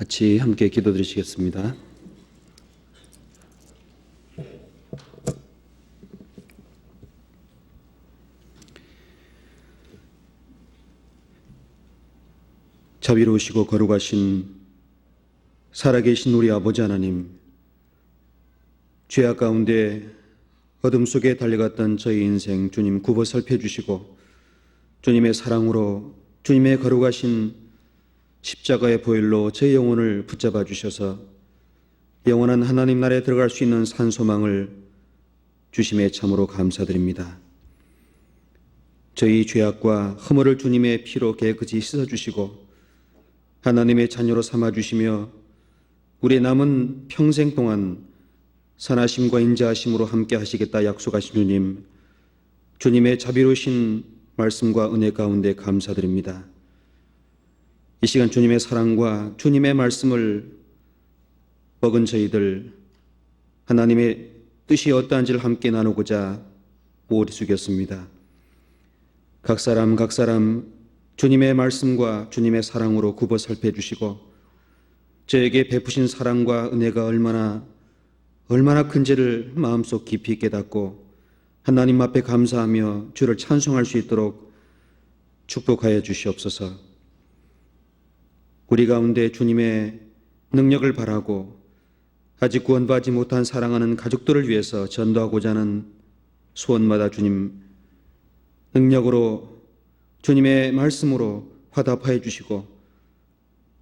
같이 함께 기도드리시겠습니다. 자비로우시고 거룩하신 살아계신 우리 아버지 하나님, 죄악 가운데 어둠 속에 달려갔던 저희 인생 주님 굽어 살펴주시고 주님의 사랑으로 주님의 거룩하신 십자가의 보혈로 저희 영혼을 붙잡아 주셔서 영원한 하나님 나라에 들어갈 수 있는 산소망을 주심에 참으로 감사드립니다. 저희 죄악과 허물을 주님의 피로 깨끗이 씻어주시고 하나님의 자녀로 삼아주시며 우리의 남은 평생 동안 선하심과 인자하심으로 함께 하시겠다 약속하신 주님, 주님의 자비로우신 말씀과 은혜 가운데 감사드립니다. 이 시간 주님의 사랑과 주님의 말씀을 먹은 저희들, 하나님의 뜻이 어떠한지를 함께 나누고자 머리 숙였습니다. 각 사람 주님의 말씀과 주님의 사랑으로 굽어 살펴주시고 저에게 베푸신 사랑과 은혜가 얼마나 큰지를 마음속 깊이 깨닫고 하나님 앞에 감사하며 주를 찬송할 수 있도록 축복하여 주시옵소서. 우리 가운데 주님의 능력을 바라고 아직 구원받지 못한 사랑하는 가족들을 위해서 전도하고자 하는 소원마다 주님 능력으로 주님의 말씀으로 화답하여 주시고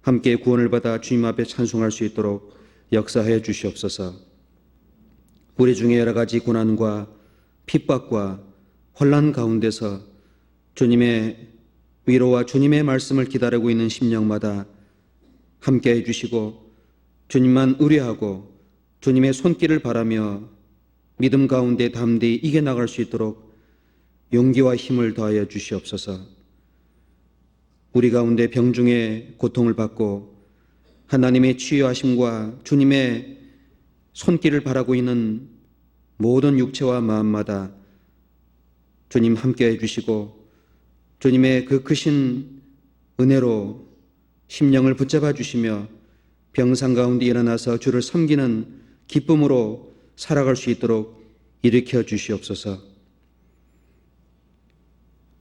함께 구원을 받아 주님 앞에 찬송할 수 있도록 역사하여 주시옵소서. 우리 중에 여러 가지 고난과 핍박과 혼란 가운데서 주님의 위로와 주님의 말씀을 기다리고 있는 심령마다 함께 해주시고 주님만 의뢰하고 주님의 손길을 바라며 믿음 가운데 담대히 이겨나갈 수 있도록 용기와 힘을 더하여 주시옵소서. 우리 가운데 병중의 고통을 받고 하나님의 치유하심과 주님의 손길을 바라고 있는 모든 육체와 마음마다 주님 함께 해주시고 주님의 그 크신 은혜로 심령을 붙잡아 주시며 병상 가운데 일어나서 주를 섬기는 기쁨으로 살아갈 수 있도록 일으켜 주시옵소서.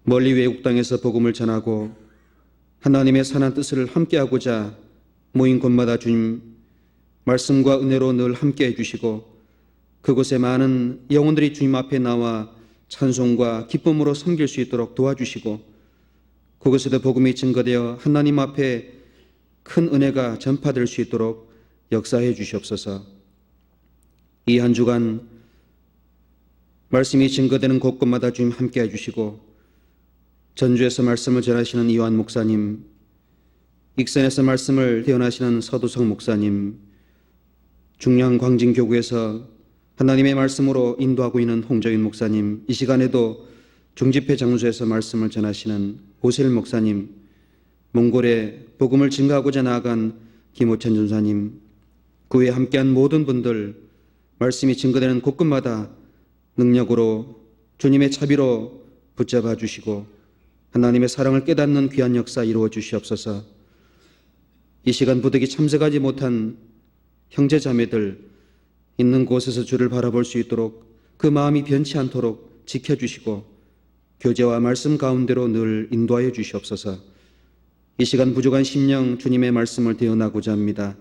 멀리 외국 땅에서 복음을 전하고 하나님의 선한 뜻을 함께하고자 모인 곳마다 주님 말씀과 은혜로 늘 함께 해주시고 그곳에 많은 영혼들이 주님 앞에 나와 찬송과 기쁨으로 섬길 수 있도록 도와주시고 그곳에도 복음이 증거되어 하나님 앞에 큰 은혜가 전파될 수 있도록 역사해 주시옵소서. 이 한 주간 말씀이 증거되는 곳곳마다 주님 함께 해주시고 전주에서 말씀을 전하시는 이완 목사님, 익선에서 말씀을 대언하시는 서두석 목사님, 중량 광진교구에서 하나님의 말씀으로 인도하고 있는 홍정인 목사님, 이 시간에도 중집회 장소에서 말씀을 전하시는 오셀 목사님, 몽골에 복음을 증거하고자 나아간 김호천 전사님, 그 외에 함께한 모든 분들 말씀이 증거되는 곳곳마다 능력으로 주님의 자비로 붙잡아 주시고 하나님의 사랑을 깨닫는 귀한 역사 이루어 주시옵소서. 이 시간 부득이 참석하지 못한 형제 자매들 있는 곳에서 주를 바라볼 수 있도록 그 마음이 변치 않도록 지켜주시고 교제와 말씀 가운데로 늘 인도하여 주시옵소서. 이 시간 부족한 심령 주님의 말씀을 대언하고자 합니다.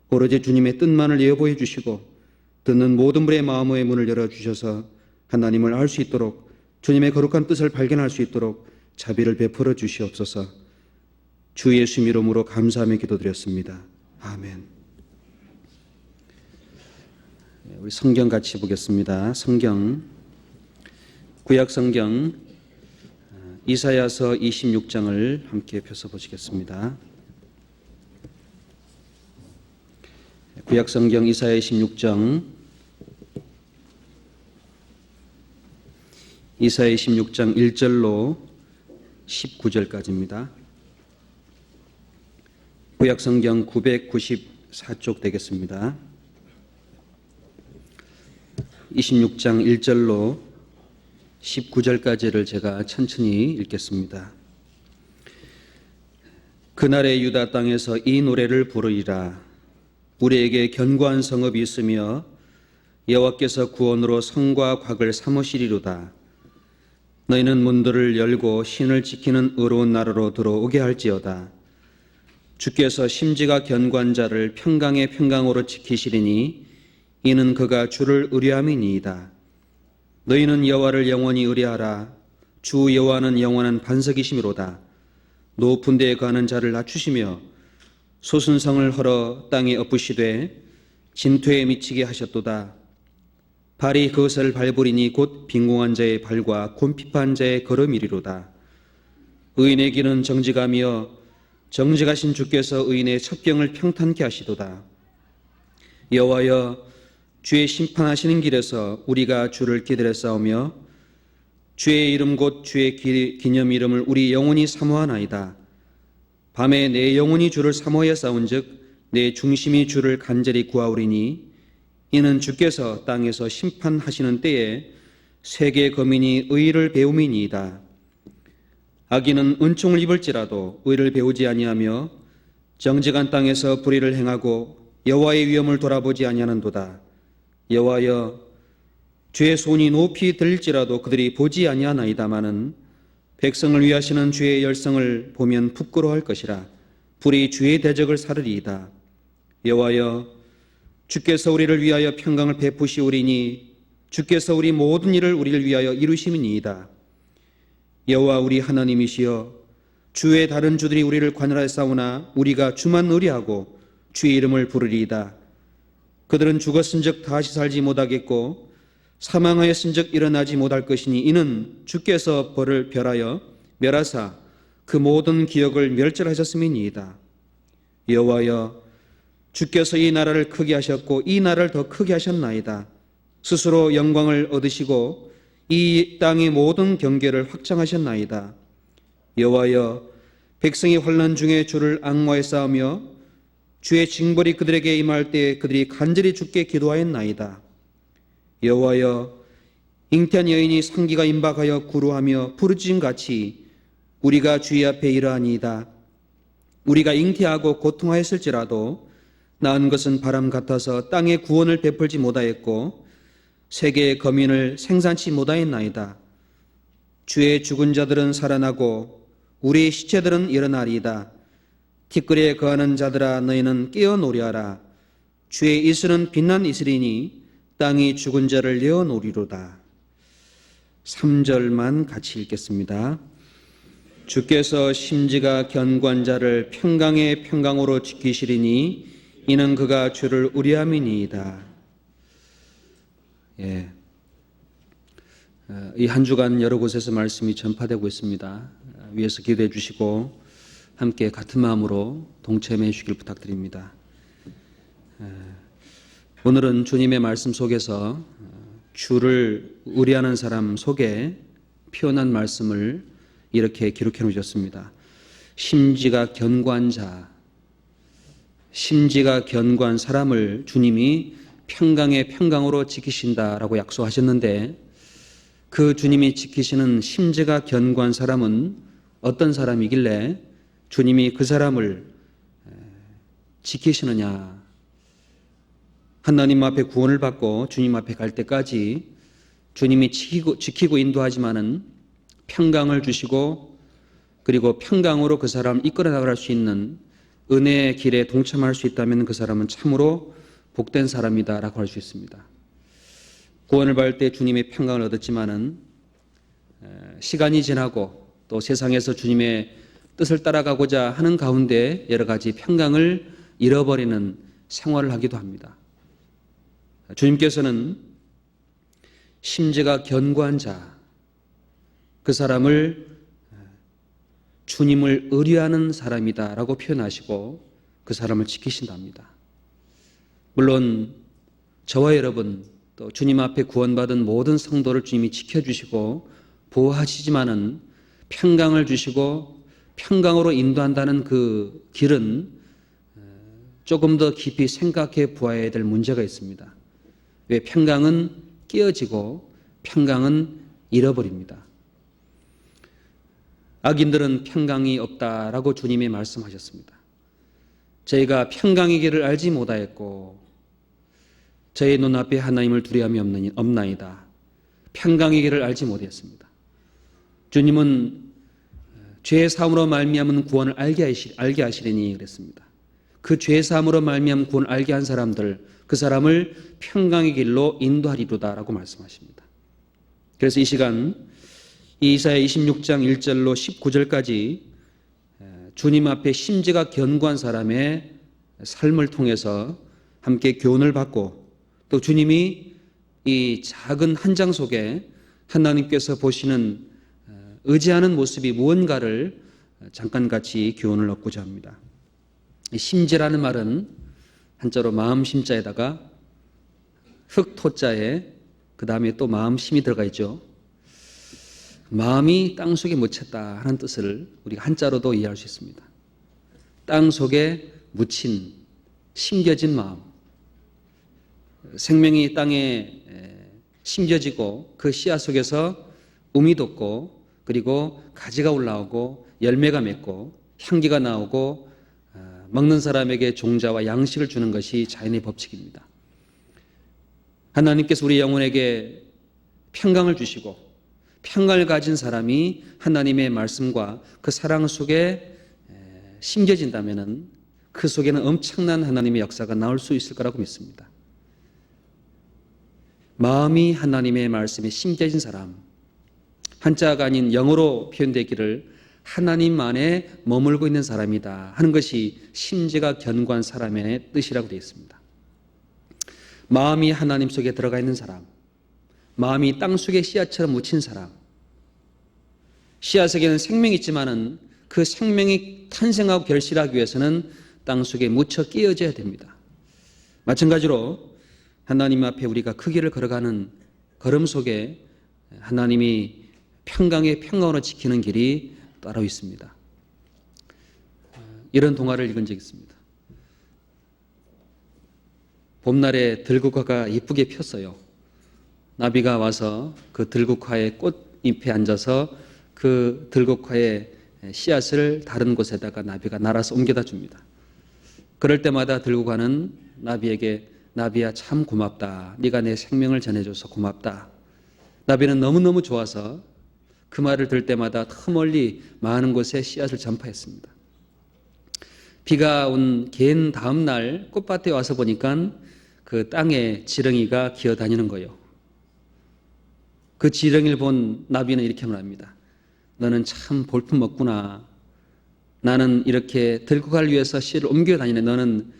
오로지 주님의 뜻만을 예보해 주시고 듣는 모든 분의 마음의 문을 열어주셔서 하나님을 알 수 있도록 주님의 거룩한 뜻을 발견할 수 있도록 자비를 베풀어 주시옵소서. 주 예수 이름으로 감사하며 기도드렸습니다. 아멘. 우리 성경 같이 보겠습니다. 성경 구약 성경 이사야서 26장을 함께 펴서 보시겠습니다. 구약 성경 이사야 26장 이사야 26장 1절로 19절까지입니다. 구약 성경 994쪽 되겠습니다. 26장 1절로 19절까지를 제가 천천히 읽겠습니다. 그날의 유다 땅에서 이 노래를 부르리라. 우리에게 견고한 성읍이 있으며 여호와께서 구원으로 성과 곽을 삼으시리로다. 너희는 문들을 열고 신을 지키는 의로운 나라로 들어오게 할지어다. 주께서 심지가 견고한 자를 평강의 평강으로 지키시리니 이는 그가 주를 의뢰함이니이다. 너희는 여호와를 영원히 의뢰하라. 주 여호와는 영원한 반석이시미로다. 높은 데에 가는 자를 낮추시며 소순성을 헐어 땅에 엎으시되 진토에 미치게 하셨도다. 발이 그것을 밟으리니 곧 빈궁한 자의 발과 곤핍한 자의 걸음이리로다. 의인의 길은 정직하며 정직하신 주께서 의인의 첩경을 평탄케 하시도다. 여호와여, 주의 심판하시는 길에서 우리가 주를 기다렸사오며 주의 이름 곧 주의 기념 이름을 우리 영원히 사모하나이다. 밤에 내 영혼이 주를 사모하여 싸운즉 내 중심이 주를 간절히 구하오리니 이는 주께서 땅에서 심판하시는 때에 세계 거민이 의를 배움이니이다. 악인은 은총을 입을지라도 의를 배우지 아니하며 정직한 땅에서 불의를 행하고 여호와의 위엄을 돌아보지 아니하는도다. 여호와여, 주의 손이 높이 들릴지라도 그들이 보지 아니하나이다마는 백성을 위하시는 주의 열성을 보면 부끄러워할 것이라. 불이 주의 대적을 사르리이다. 여호와여, 주께서 우리를 위하여 평강을 베푸시오리니 주께서 우리 모든 일을 우리를 위하여 이루심이니이다. 여호와 우리 하나님이시여, 주의 다른 주들이 우리를 관할하사오나 우리가 주만 의뢰하고 주의 이름을 부르리이다. 그들은 죽었은즉 다시 살지 못하겠고 사망하였은즉 일어나지 못할 것이니 이는 주께서 벌을 멸하사 그 모든 기억을 멸절하셨음이니이다. 여호와여, 주께서 이 나라를 크게 하셨고 이 나라를 더 크게 하셨나이다. 스스로 영광을 얻으시고 이 땅의 모든 경계를 확장하셨나이다. 여호와여, 백성이 환난 중에 주를 앙모하여 싸우며 주의 징벌이 그들에게 임할 때에 그들이 간절히 주께 기도하였나이다. 여호와여, 잉태한 여인이 상기가 임박하여 구루하며 부르짖음같이 우리가 주의 앞에 이러하니이다. 우리가 잉태하고 고통하였을지라도 낳은 것은 바람 같아서 땅에 구원을 베풀지 못하였고 세계의 거민을 생산치 못하였나이다. 주의 죽은 자들은 살아나고 우리의 시체들은 일어나리이다. 티끌에 거하는 자들아, 너희는 깨어 노래하라. 주의 이슬은 빛난 이슬이니 땅이 죽은 자를 내어놓으리로다. 3절만 같이 읽겠습니다. 주께서 심지가 견고한 자를 평강의 평강으로 지키시리니 이는 그가 주를 의뢰함이니이다. 예. 이 한 주간 여러 곳에서 말씀이 전파되고 있습니다. 위에서 기도해 주시고 함께 같은 마음으로 동참해 주시길 부탁드립니다. 오늘은 주님의 말씀 속에서 주를 의뢰하는 사람 속에 표현한 말씀을 이렇게 기록해 놓으셨습니다. 심지가 견고한 자, 심지가 견고한 사람을 주님이 평강의 평강으로 지키신다라고 약속하셨는데 그 주님이 지키시는 심지가 견고한 사람은 어떤 사람이길래 주님이 그 사람을 지키시느냐. 하나님 앞에 구원을 받고 주님 앞에 갈 때까지 주님이 지키고 인도하지만은 평강을 주시고 그리고 평강으로 그 사람을 이끌어 나갈 수 있는 은혜의 길에 동참할 수 있다면 그 사람은 참으로 복된 사람이다라고 할 수 있습니다. 구원을 받을 때 주님의 평강을 얻었지만은 시간이 지나고 또 세상에서 주님의 뜻을 따라가고자 하는 가운데 여러 가지 평강을 잃어버리는 생활을 하기도 합니다. 주님께서는 심지가 견고한 자, 그 사람을 주님을 의뢰하는 사람이다라고 표현하시고 그 사람을 지키신답니다. 물론 저와 여러분 또 주님 앞에 구원받은 모든 성도를 주님이 지켜주시고 보호하시지만은 평강을 주시고 평강으로 인도한다는 그 길은 조금 더 깊이 생각해 보아야 될 문제가 있습니다. 왜 평강은 깨어지고 평강은 잃어버립니다. 악인들은 평강이 없다라고 주님이 말씀하셨습니다. 저희가 평강의 길을 알지 못하였고 저희 눈앞에 하나님을 두려움이 없나이다. 평강의 길을 알지 못했습니다. 주님은 죄 사함으로 말미암은 구원을 알게 하시리니 그랬습니다. 그 죄 사함으로 말미암은 구원을 알게 한 사람들, 그 사람을 평강의 길로 인도하리로다라고 말씀하십니다. 그래서 이 시간 이사야 26장 1절로 19절까지 주님 앞에 심지가 견고한 사람의 삶을 통해서 함께 교훈을 받고 또 주님이 이 작은 한 장 속에 하나님께서 보시는 의지하는 모습이 무언가를 잠깐 같이 교훈을 얻고자 합니다. 심지라는 말은 한자로 마음 심자에다가 흙토자에 그 다음에 또 마음 심이 들어가 있죠. 마음이 땅 속에 묻혔다 하는 뜻을 우리가 한자로도 이해할 수 있습니다. 땅 속에 묻힌 심겨진 마음, 생명이 땅에 심겨지고 그 씨앗 속에서 움이 돋고 그리고 가지가 올라오고 열매가 맺고 향기가 나오고 먹는 사람에게 종자와 양식을 주는 것이 자연의 법칙입니다. 하나님께서 우리 영혼에게 평강을 주시고 평강을 가진 사람이 하나님의 말씀과 그 사랑 속에 심겨진다면 그 속에는 엄청난 하나님의 역사가 나올 수 있을 거라고 믿습니다. 마음이 하나님의 말씀에 심겨진 사람, 한자가 아닌 영어로 표현되기를 하나님 안에 머물고 있는 사람이다 하는 것이 심지가 견고한 사람의 뜻이라고 되어 있습니다. 마음이 하나님 속에 들어가 있는 사람, 마음이 땅 속에 씨앗처럼 묻힌 사람, 씨앗에게는 생명이 있지만은 그 생명이 탄생하고 결실하기 위해서는 땅 속에 묻혀 끼어져야 됩니다. 마찬가지로 하나님 앞에 우리가 그 길을 걸어가는 걸음 속에 하나님이 평강의 평강으로 지키는 길이 따로 있습니다. 이런 동화를 읽은 적이 있습니다. 봄날에 들국화가 이쁘게 폈어요. 나비가 와서 그 들국화의 꽃잎에 앉아서 그 들국화의 씨앗을 다른 곳에다가 나비가 날아서 옮겨다 줍니다. 그럴 때마다 들국화는 나비에게 나비야 참 고맙다. 네가 내 생명을 전해줘서 고맙다. 나비는 너무너무 좋아서 그 말을 들을 때마다 더 멀리 많은 곳에 씨앗을 전파했습니다. 비가 온 갠 다음 날 꽃밭에 와서 보니까 그 땅에 지렁이가 기어다니는 거예요. 그 지렁이를 본 나비는 이렇게 말합니다. 너는 참 볼품없구나. 나는 이렇게 들국화를 위해서 씨를 옮겨 다니네. 너는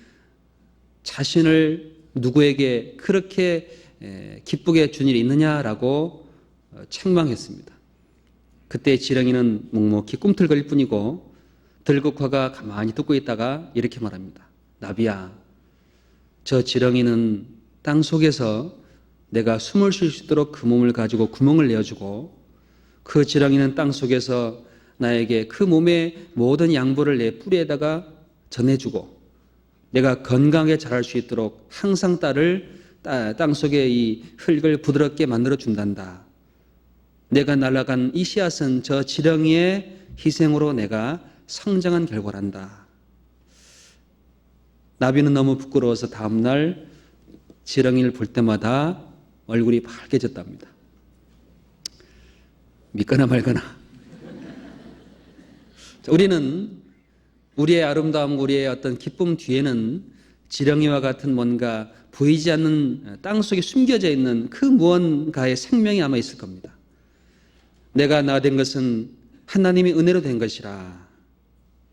자신을 누구에게 그렇게 기쁘게 준 일이 있느냐라고 책망했습니다. 그때 지렁이는 묵묵히 꿈틀거릴 뿐이고 들국화가 가만히 듣고 있다가 이렇게 말합니다. 나비야, 저 지렁이는 땅 속에서 내가 숨을 쉴 수 있도록 그 몸을 가지고 구멍을 내어주고 그 지렁이는 땅 속에서 나에게 그 몸의 모든 양분을 내 뿌리에다가 전해주고 내가 건강하게 자랄 수 있도록 항상 땅 속에 이 흙을 부드럽게 만들어 준단다. 내가 날아간 이 씨앗은 저 지렁이의 희생으로 내가 성장한 결과란다. 나비는 너무 부끄러워서 다음날 지렁이를 볼 때마다 얼굴이 밝게졌답니다. 믿거나 말거나. 우리는 우리의 아름다움, 우리의 어떤 기쁨 뒤에는 지렁이와 같은 뭔가 보이지 않는 땅 속에 숨겨져 있는 그 무언가의 생명이 아마 있을 겁니다. 내가 나 된 것은 하나님의 은혜로 된 것이라.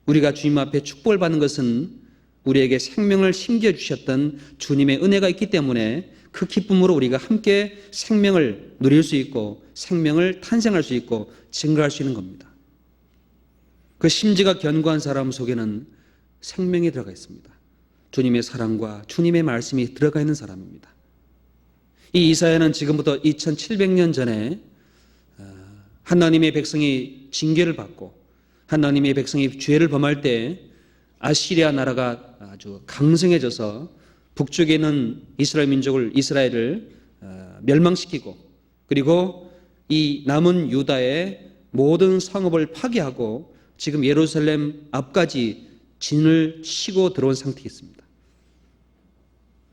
우리가 주님 앞에 축복을 받는 것은 우리에게 생명을 심겨주셨던 주님의 은혜가 있기 때문에 그 기쁨으로 우리가 함께 생명을 누릴 수 있고 생명을 탄생할 수 있고 증거할 수 있는 겁니다. 그 심지가 견고한 사람 속에는 생명이 들어가 있습니다. 주님의 사랑과 주님의 말씀이 들어가 있는 사람입니다. 이 이사야는 지금부터 2700년 전에 하나님의 백성이 징계를 받고 하나님의 백성이 죄를 범할 때 아시리아 나라가 아주 강성해져서 북쪽에 있는 이스라엘을 멸망시키고 그리고 이 남은 유다의 모든 성읍을 파괴하고 지금 예루살렘 앞까지 진을 치고 들어온 상태에 있습니다.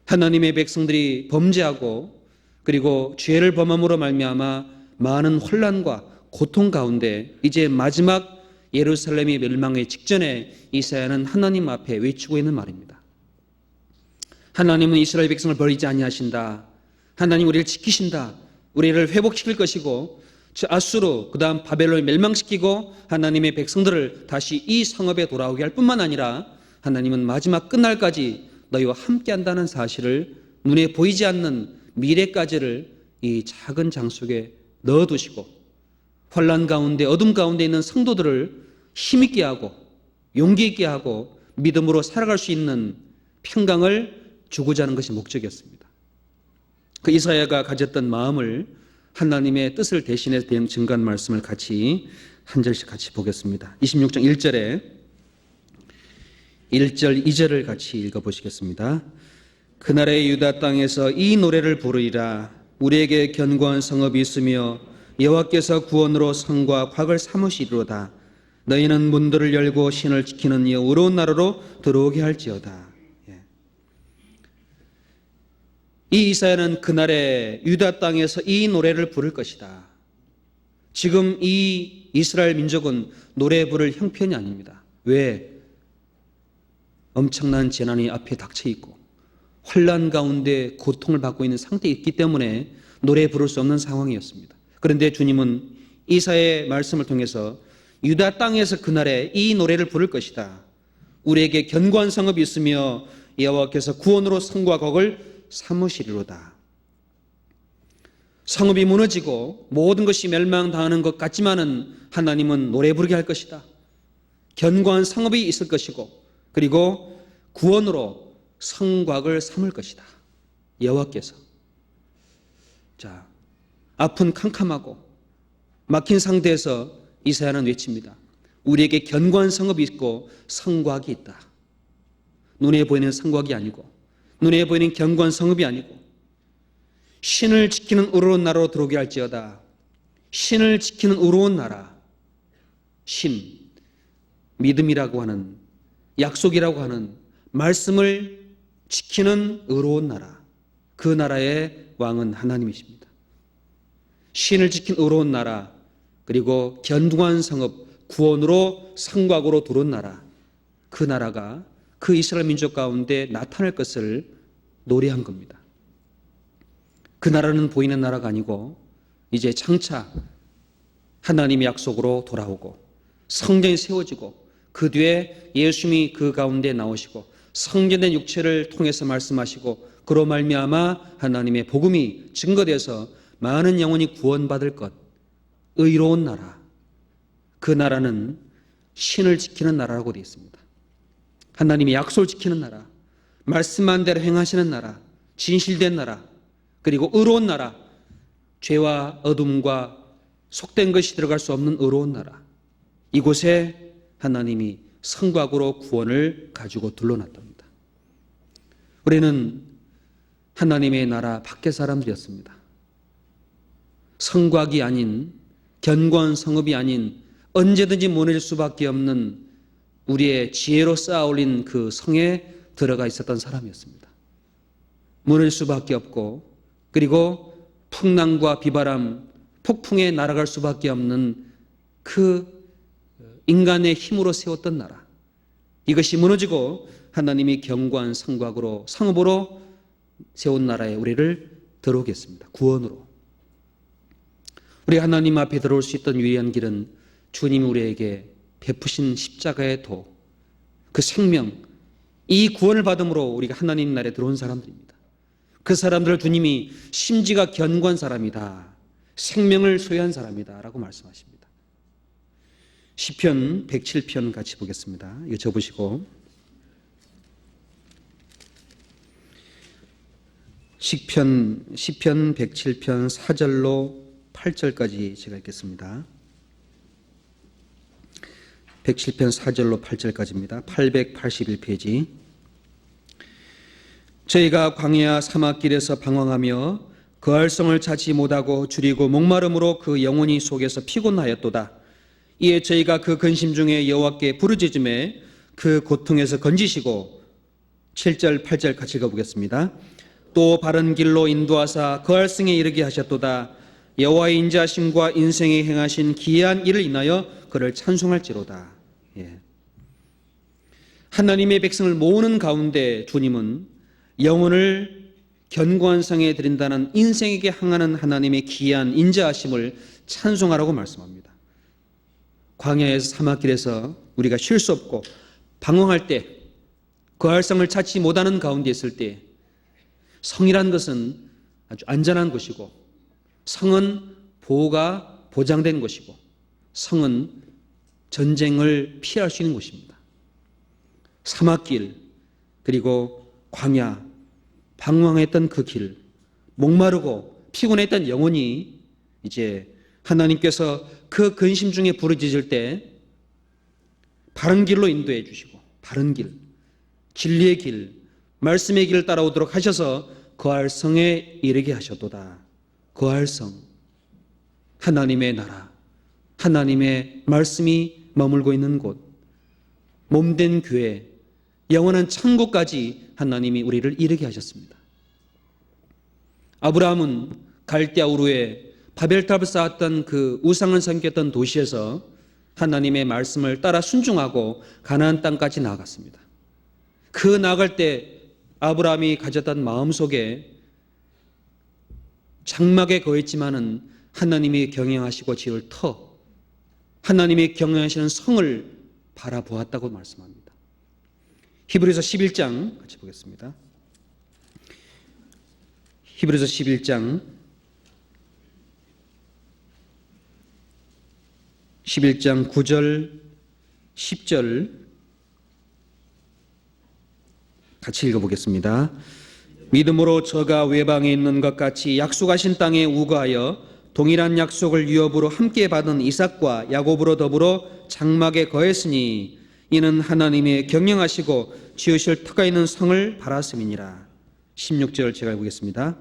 하나님의 백성들이 범죄하고 그리고 죄를 범함으로 말미암아 많은 혼란과 고통 가운데 이제 마지막 예루살렘이 멸망의 직전에 이사야는 하나님 앞에 외치고 있는 말입니다. 하나님은 이스라엘 백성을 버리지 아니하신다. 하나님 우리를 지키신다. 우리를 회복시킬 것이고 아수르 그 다음 바벨론을 멸망시키고 하나님의 백성들을 다시 이 성읍에 돌아오게 할 뿐만 아니라 하나님은 마지막 끝날까지 너희와 함께한다는 사실을 눈에 보이지 않는 미래까지를 이 작은 장 속에 넣어두시고 환난 가운데 어둠 가운데 있는 성도들을 힘있게 하고 용기 있게 하고 믿음으로 살아갈 수 있는 평강을 주고자 하는 것이 목적이었습니다. 그 이사야가 가졌던 마음을 하나님의 뜻을 대신해서 증거한 말씀을 같이 한 절씩 같이 보겠습니다. 26장 1절에 1절 2절을 같이 읽어보시겠습니다. 그날의 유다 땅에서 이 노래를 부르리라. 우리에게 견고한 성읍이 있으며 여호와께서 구원으로 성과 곽을 삼으시리로다. 너희는 문들을 열고 신을 지키는 이 의로운 나라로 들어오게 할지어다. 이 이사야는 그날에 유다 땅에서 이 노래를 부를 것이다. 지금 이 이스라엘 민족은 노래 부를 형편이 아닙니다. 왜? 엄청난 재난이 앞에 닥쳐 있고 혼란 가운데 고통을 받고 있는 상태에 있기 때문에 노래 부를 수 없는 상황이었습니다. 그런데 주님은 이사야의 말씀을 통해서 유다 땅에서 그날에 이 노래를 부를 것이다. 우리에게 견고한 성읍이 있으며 여호와께서 구원으로 성과 곽을 삼으시리로다. 성읍이 무너지고 모든 것이 멸망당하는 것 같지만은 하나님은 노래 부르게 할 것이다. 견고한 성읍이 있을 것이고 그리고 구원으로 성곽을 삼을 것이다. 여호와께서. 자, 아픈 캄캄하고 막힌 상태에서 이사야는 외칩니다. 우리에게 견고한 성읍이 있고 성곽이 있다. 눈에 보이는 성곽이 아니고 눈에 보이는 견고한 성읍이 아니고 신을 지키는 의로운 나라로 들어오게 할지어다. 신을 지키는 의로운 나라. 신, 믿음이라고 하는 약속이라고 하는 말씀을 지키는 의로운 나라. 그 나라의 왕은 하나님이십니다. 신을 지킨 의로운 나라 그리고 견고한 성읍 구원으로 성곽으로 들어온 나라. 그 나라가 그 이스라엘 민족 가운데 나타날 것을 노래한 겁니다. 그 나라는 보이는 나라가 아니고 이제 장차 하나님의 약속으로 돌아오고 성전이 세워지고 그 뒤에 예수님이 그 가운데 나오시고 성전된 육체를 통해서 말씀하시고 그로 말미암아 하나님의 복음이 증거돼서 많은 영혼이 구원받을 것. 의로운 나라. 그 나라는 신을 지키는 나라라고 되어 있습니다. 하나님의 약속을 지키는 나라, 말씀한 대로 행하시는 나라, 진실된 나라, 그리고 의로운 나라, 죄와 어둠과 속된 것이 들어갈 수 없는 의로운 나라. 이곳에 하나님이 성곽으로 구원을 가지고 둘러놨답니다. 우리는 하나님의 나라 밖의 사람들이었습니다. 성곽이 아닌 견고한 성읍이 아닌 언제든지 무너질 수밖에 없는 우리의 지혜로 쌓아 올린 그 성에 들어가 있었던 사람이었습니다. 무너질 수밖에 없고 그리고 풍랑과 비바람, 폭풍에 날아갈 수밖에 없는 그 인간의 힘으로 세웠던 나라. 이것이 무너지고 하나님이 견고한 성곽으로 성읍으로 세운 나라에 우리를 들어오겠습니다. 구원으로. 우리 하나님 앞에 들어올 수 있던 유일한 길은 주님이 우리에게 베푸신 십자가의 도, 그 생명, 이 구원을 받음으로 우리가 하나님 나라에 들어온 사람들입니다. 그 사람들을 주님이 심지가 견고한 사람이다. 생명을 소유한 사람이다. 라고 말씀하십니다. 시편 107편 같이 보겠습니다. 이거 접으시고. 시편 107편 4절로 8절까지 제가 읽겠습니다. 107편 4절로 8절까지입니다. 881페이지. 저희가 광야 사막길에서 방황하며 그 활성을 찾지 못하고 줄이고 목마름으로 그 영혼이 속에서 피곤하였도다. 이에 저희가 그 근심 중에 여호와께 부르짖음에 그 고통에서 건지시고 7절 8절 같이 읽어보겠습니다. 또 바른 길로 인도하사 거할 성에 이르게 하셨도다. 여호와의 인자하심과 인생에 행하신 기이한 일을 인하여 그를 찬송할지로다. 예. 하나님의 백성을 모으는 가운데 주님은 영혼을 견고한 성에 드린다는 인생에게 향하는 하나님의 기이한 인자하심을 찬송하라고 말씀합니다. 광야에서 사막길에서 우리가 쉴 수 없고 방황할 때, 거할 성을 찾지 못하는 가운데 있을 때 성이란 것은 아주 안전한 것이고, 성은 보호가 보장된 것이고, 성은 전쟁을 피할 수 있는 곳입니다. 사막길, 그리고 광야, 방황했던 그 길, 목마르고 피곤했던 영혼이 이제 하나님께서 그 근심 중에 부르짖을 때 바른 길로 인도해 주시고, 바른 길, 진리의 길, 말씀의 길을 따라오도록 하셔서 거할 성에 이르게 하셨도다. 거할 성, 하나님의 나라, 하나님의 말씀이 머물고 있는 곳, 몸된 교회, 영원한 천국까지 하나님이 우리를 이르게 하셨습니다. 아브라함은 갈대아 우르에 바벨탑을 쌓았던 그 우상을 섬겼던 도시에서 하나님의 말씀을 따라 순종하고 가나안 땅까지 나아갔습니다. 그 나아갈 때 아브라함이 가졌던 마음속에 장막에 거했지만은 하나님이 경영하시고 지을 터, 하나님이 경영하시는 성을 바라보았다고 말씀합니다. 히브리서 11장 같이 보겠습니다. 히브리서 11장 9절 10절 같이 읽어보겠습니다. 믿음으로 저가 외방에 있는 것 같이 약속하신 땅에 우거하여 동일한 약속을 유업으로 함께 받은 이삭과 야곱으로 더불어 장막에 거했으니 이는 하나님의 경영하시고 지으실 터가 있는 성을 바랐음이니라. 16절 제가 읽겠습니다.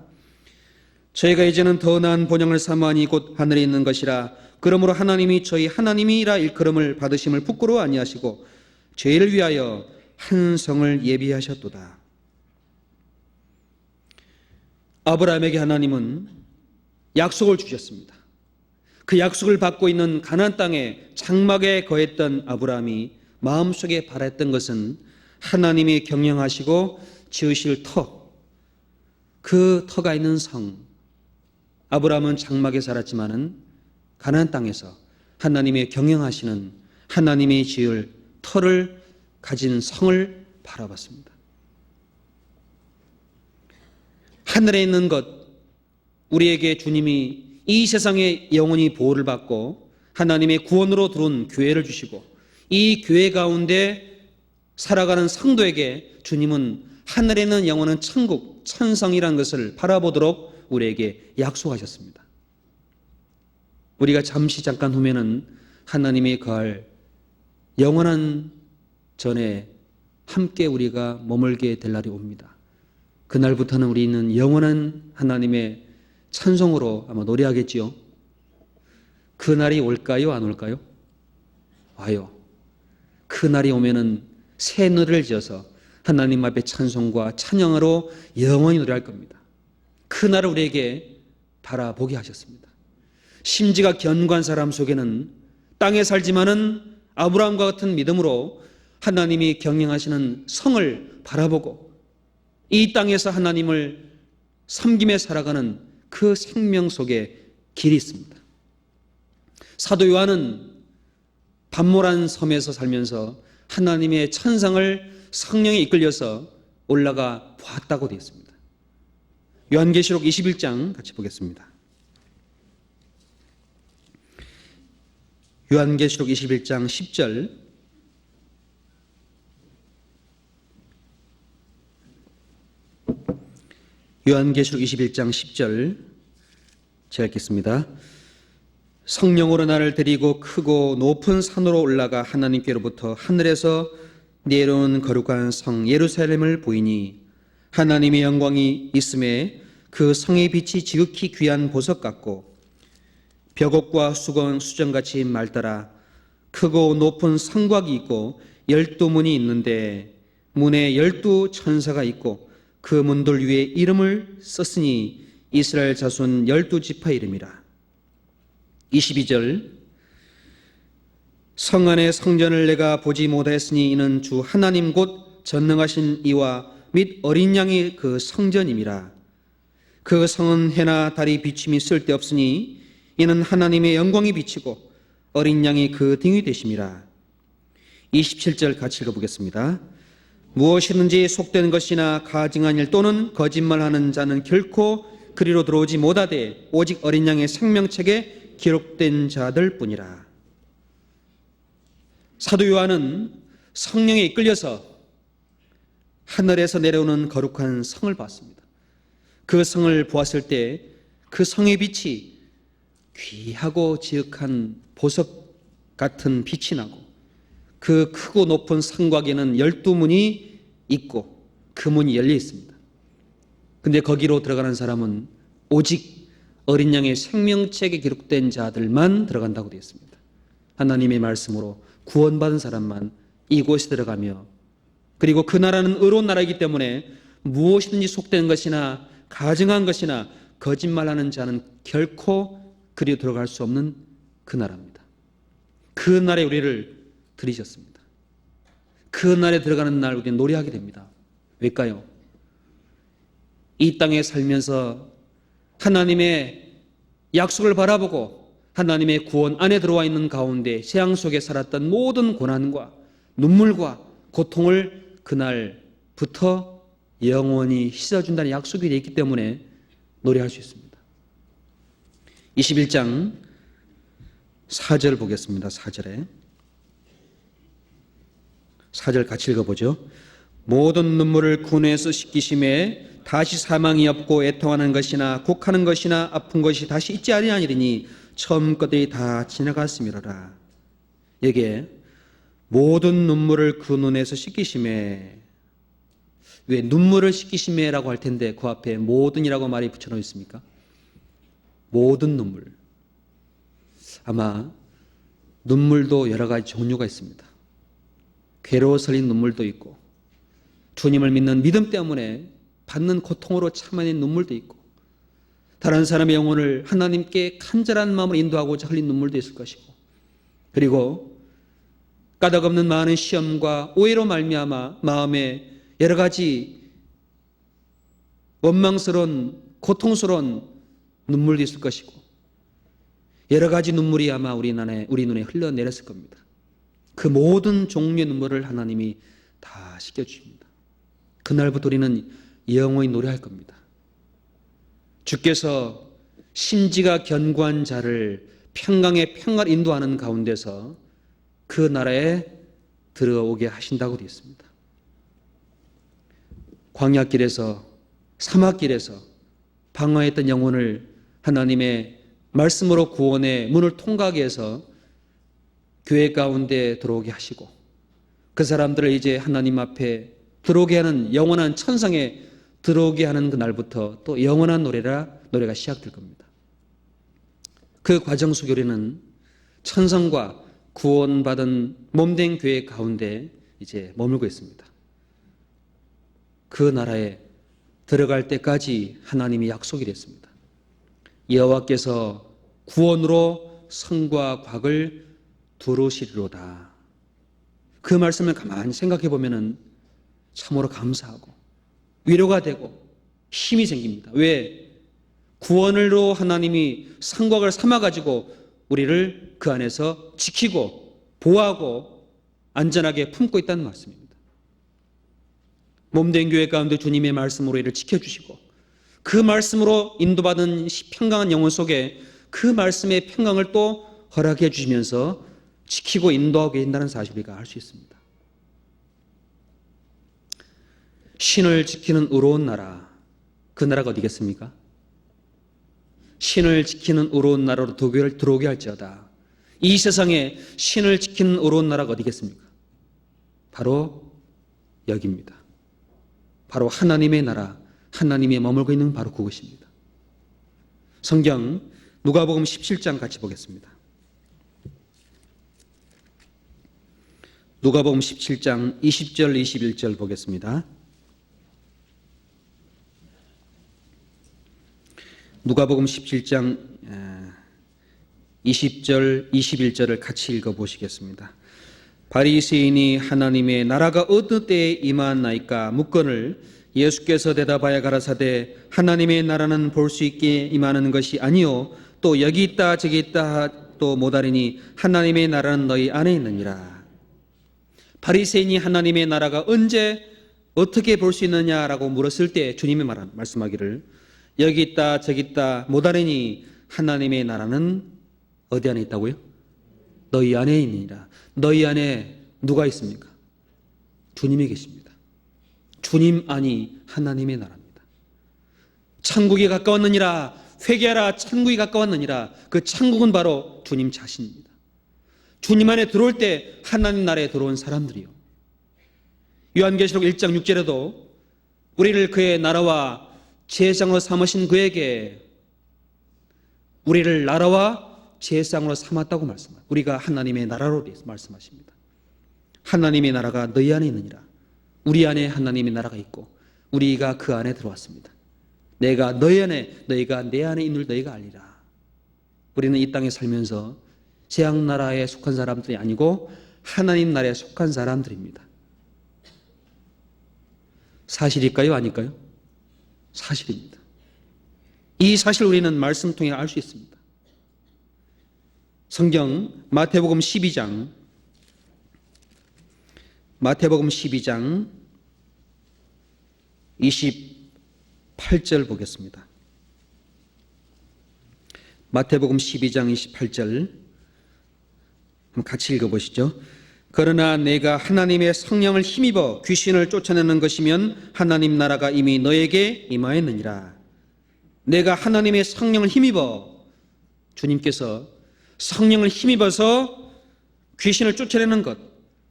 저희가 이제는 더 나은 본향을 사모하니 곧 하늘에 있는 것이라. 그러므로 하나님이 저희 하나님이라 일컬음을 받으심을 부끄러워 아니하시고 죄를 위하여 한 성을 예비하셨도다. 아브라함에게 하나님은 약속을 주셨습니다. 그 약속을 받고 있는 가나안 땅에 장막에 거했던 아브라함이 마음속에 바랐던 것은 하나님이 경영하시고 지으실 터, 그 터가 있는 성. 아브라함은 장막에 살았지만은 가나안 땅에서 하나님의 경영하시는, 하나님이 지을 터를 가진 성을 바라봤습니다. 하늘에 있는 것, 우리에게 주님이 이 세상에 영원히 보호를 받고 하나님의 구원으로 들어온 교회를 주시고, 이 교회 가운데 살아가는 성도에게 주님은 하늘에 있는 영원한 천국, 천성이라는 것을 바라보도록 우리에게 약속하셨습니다. 우리가 잠깐 후면은 하나님의 거할 영원한 전에 함께 우리가 머물게 될 날이 옵니다. 그날부터는 우리는 영원한 하나님의 찬송으로 아마 노래하겠지요. 그날이 올까요? 안 올까요? 와요. 그날이 오면은 새 노래를 지어서 하나님 앞에 찬송과 찬양으로 영원히 노래할 겁니다. 그날을 우리에게 바라보게 하셨습니다. 심지가 견고한 사람 속에는 땅에 살지만은 아브라함과 같은 믿음으로 하나님이 경영하시는 성을 바라보고 이 땅에서 하나님을 섬김에 살아가는 그 생명 속에 길이 있습니다. 사도 요한은 밤모란 섬에서 살면서 하나님의 천상을 성령에 이끌려서 올라가 보았다고 되어 있습니다. 요한계시록 21장 같이 보겠습니다. 요한계시록 21장 10절 요한계시록 21장 10절 제가 읽겠습니다. 성령으로 나를 데리고 크고 높은 산으로 올라가 하나님께로부터 하늘에서 내려온 거룩한 성 예루살렘을 보이니 하나님의 영광이 있음에 그 성의 빛이 지극히 귀한 보석 같고 벽옥과 수정같이 맑더라. 크고 높은 성곽이 있고 12문이 있는데 문에 12천사가 있고 그 문들 위에 이름을 썼으니 이스라엘 자손 12지파 이름이라. 22절 성 안의 성전을 내가 보지 못하였으니 이는 주 하나님 곧 전능하신 이와 및 어린 양이 그 성전임이라. 그 성은 해나 달이 비침이 쓸데없으니 이는 하나님의 영광이 비치고 어린 양이 그 등이 되심이라. 27절 같이 읽어보겠습니다. 무엇이든지 속된 것이나 가증한 일 또는 거짓말하는 자는 결코 그리로 들어오지 못하되 오직 어린 양의 생명책에 기록된 자들 뿐이라. 사도 요한은 성령에 이끌려서 하늘에서 내려오는 거룩한 성을 봤습니다. 그 성을 보았을 때 그 성의 빛이 귀하고 지극한 보석 같은 빛이 나고 그 크고 높은 성곽에는 12문이 있고 그 문이 열려 있습니다. 근데 거기로 들어가는 사람은 오직 어린 양의 생명책에 기록된 자들만 들어간다고 되어 있습니다. 하나님의 말씀으로 구원받은 사람만 이곳에 들어가며, 그리고 그 나라는 의로운 나라이기 때문에 무엇이든지 속된 것이나 가증한 것이나 거짓말하는 자는 결코 그리 들어갈 수 없는 그 나라입니다. 그 날에 우리를 들이셨습니다. 그 날에 들어가는 날 우리는 노래하게 됩니다. 왜일까요? 이 땅에 살면서 하나님의 약속을 바라보고 하나님의 구원 안에 들어와 있는 가운데 재앙 속에 살았던 모든 고난과 눈물과 고통을 그날부터 영원히 씻어준다는 약속이 되어 있기 때문에 노래할 수 있습니다. 21장 4절 보겠습니다. 4절에 4절 같이 읽어보죠. 모든 눈물을 군에서 씻기심에 다시 사망이 없고 애통하는 것이나 곡하는 것이나 아픈 것이 다시 있지 아니하니니 처음 것들이 다 지나갔음이로라. 여기에 모든 눈물을 그 눈에서 씻기심에, 왜 눈물을 씻기심에라고 할 텐데 그 앞에 모든이라고 말이 붙여놓여 있습니까? 모든 눈물. 아마 눈물도 여러 가지 종류가 있습니다. 괴로워서 흘린 눈물도 있고, 주님을 믿는 믿음 때문에 받는 고통으로 참아낸 눈물도 있고, 다른 사람의 영혼을 하나님께 간절한 마음으로 인도하고자 흘린 눈물도 있을 것이고, 그리고 까닭없는 많은 시험과 오해로 말미암아 마음에 여러 가지 원망스러운 고통스러운 눈물도 있을 것이고, 여러 가지 눈물이 아마 우리 눈에 흘러내렸을 겁니다. 그 모든 종류의 눈물을 하나님이 다 씻겨주십니다. 그날부터 우리는 영원히 노래할 겁니다. 주께서 심지가 견고한 자를 평강의 평화를 인도하는 가운데서 그 나라에 들어오게 하신다고 되어 있습니다. 광야길에서, 사막길에서 방황했던 영혼을 하나님의 말씀으로 구원의 문을 통과하게 해서 교회 가운데 들어오게 하시고, 그 사람들을 이제 하나님 앞에 들어오게 하는 영원한 천상에 들어오게 하는 그날부터 또 영원한 노래가 시작될 겁니다. 그 과정 속에 우리는 천상과 구원받은 몸된 교회 가운데 이제 머물고 있습니다. 그 나라에 들어갈 때까지 하나님이 약속이 됐습니다. 여호와께서 구원으로 성과 곽을 두르시리로다. 그 말씀을 가만히 생각해 보면은 참으로 감사하고 위로가 되고 힘이 생깁니다. 왜? 구원으로 하나님이 성곽을 삼아가지고 우리를 그 안에서 지키고 보호하고 안전하게 품고 있다는 말씀입니다. 몸된 교회 가운데 주님의 말씀으로 이를 지켜주시고, 그 말씀으로 인도받은 평강한 영혼 속에 그 말씀의 평강을 또 허락해 주시면서 지키고 인도하고 계신다는 사실을 우리가 알 수 있습니다. 신을 지키는 의로운 나라, 그 나라가 어디겠습니까? 신을 지키는 의로운 나라로 교회를 들어오게 할지어다. 이 세상에 신을 지키는 의로운 나라가 어디겠습니까? 바로 여기입니다. 바로 하나님의 나라, 하나님이 머물고 있는 바로 그것입니다. 성경 누가복음 17장 같이 보겠습니다. 누가복음 17장 20절 21절 보겠습니다. 누가복음 17장 20절 21절을 같이 읽어보시겠습니다. 바리새인이 하나님의 나라가 어느 때에 임하나이까 묻거늘 예수께서 대답하여 가라사대 하나님의 나라는 볼 수 있게 임하는 것이 아니요 또 여기 있다 저기 있다 또 못하리니 하나님의 나라는 너희 안에 있느니라. 바리새인이 하나님의 나라가 언제 어떻게 볼 수 있느냐라고 물었을 때 주님이 말씀하기를 여기 있다 저기 있다 못하리니 하나님의 나라는 어디 안에 있다고요? 너희 안에 있느니라. 너희 안에 누가 있습니까? 주님이 계십니다. 주님 안이 하나님의 나라입니다. 천국이 가까웠느니라. 회개하라. 천국이 가까웠느니라. 그 천국은 바로 주님 자신입니다. 주님 안에 들어올 때 하나님 나라에 들어온 사람들이요. 요한계시록 1장 6절에도 우리를 그의 나라와 제사장으로 삼으신 그에게 우리를 나라와 제사장으로 삼았다고 말씀합니다. 우리가 하나님의 나라로 말씀하십니다. 하나님의 나라가 너희 안에 있느니라. 우리 안에 하나님의 나라가 있고 우리가 그 안에 들어왔습니다. 내가 너희 안에 너희가 내 안에 있는 줄 너희가 알리라. 우리는 이 땅에 살면서 재앙 나라에 속한 사람들이 아니고 하나님 나라에 속한 사람들입니다. 사실일까요? 아닐까요? 사실입니다. 이 사실 우리는 말씀 통해 알 수 있습니다. 성경 마태복음 12장 28절 보겠습니다. 마태복음 12장 28절 한번 같이 읽어보시죠. 그러나 내가 하나님의 성령을 힘입어 귀신을 쫓아내는 것이면 하나님 나라가 이미 너에게 임하였느니라. 내가 하나님의 성령을 힘입어 주님께서 성령을 힘입어서 귀신을 쫓아내는 것,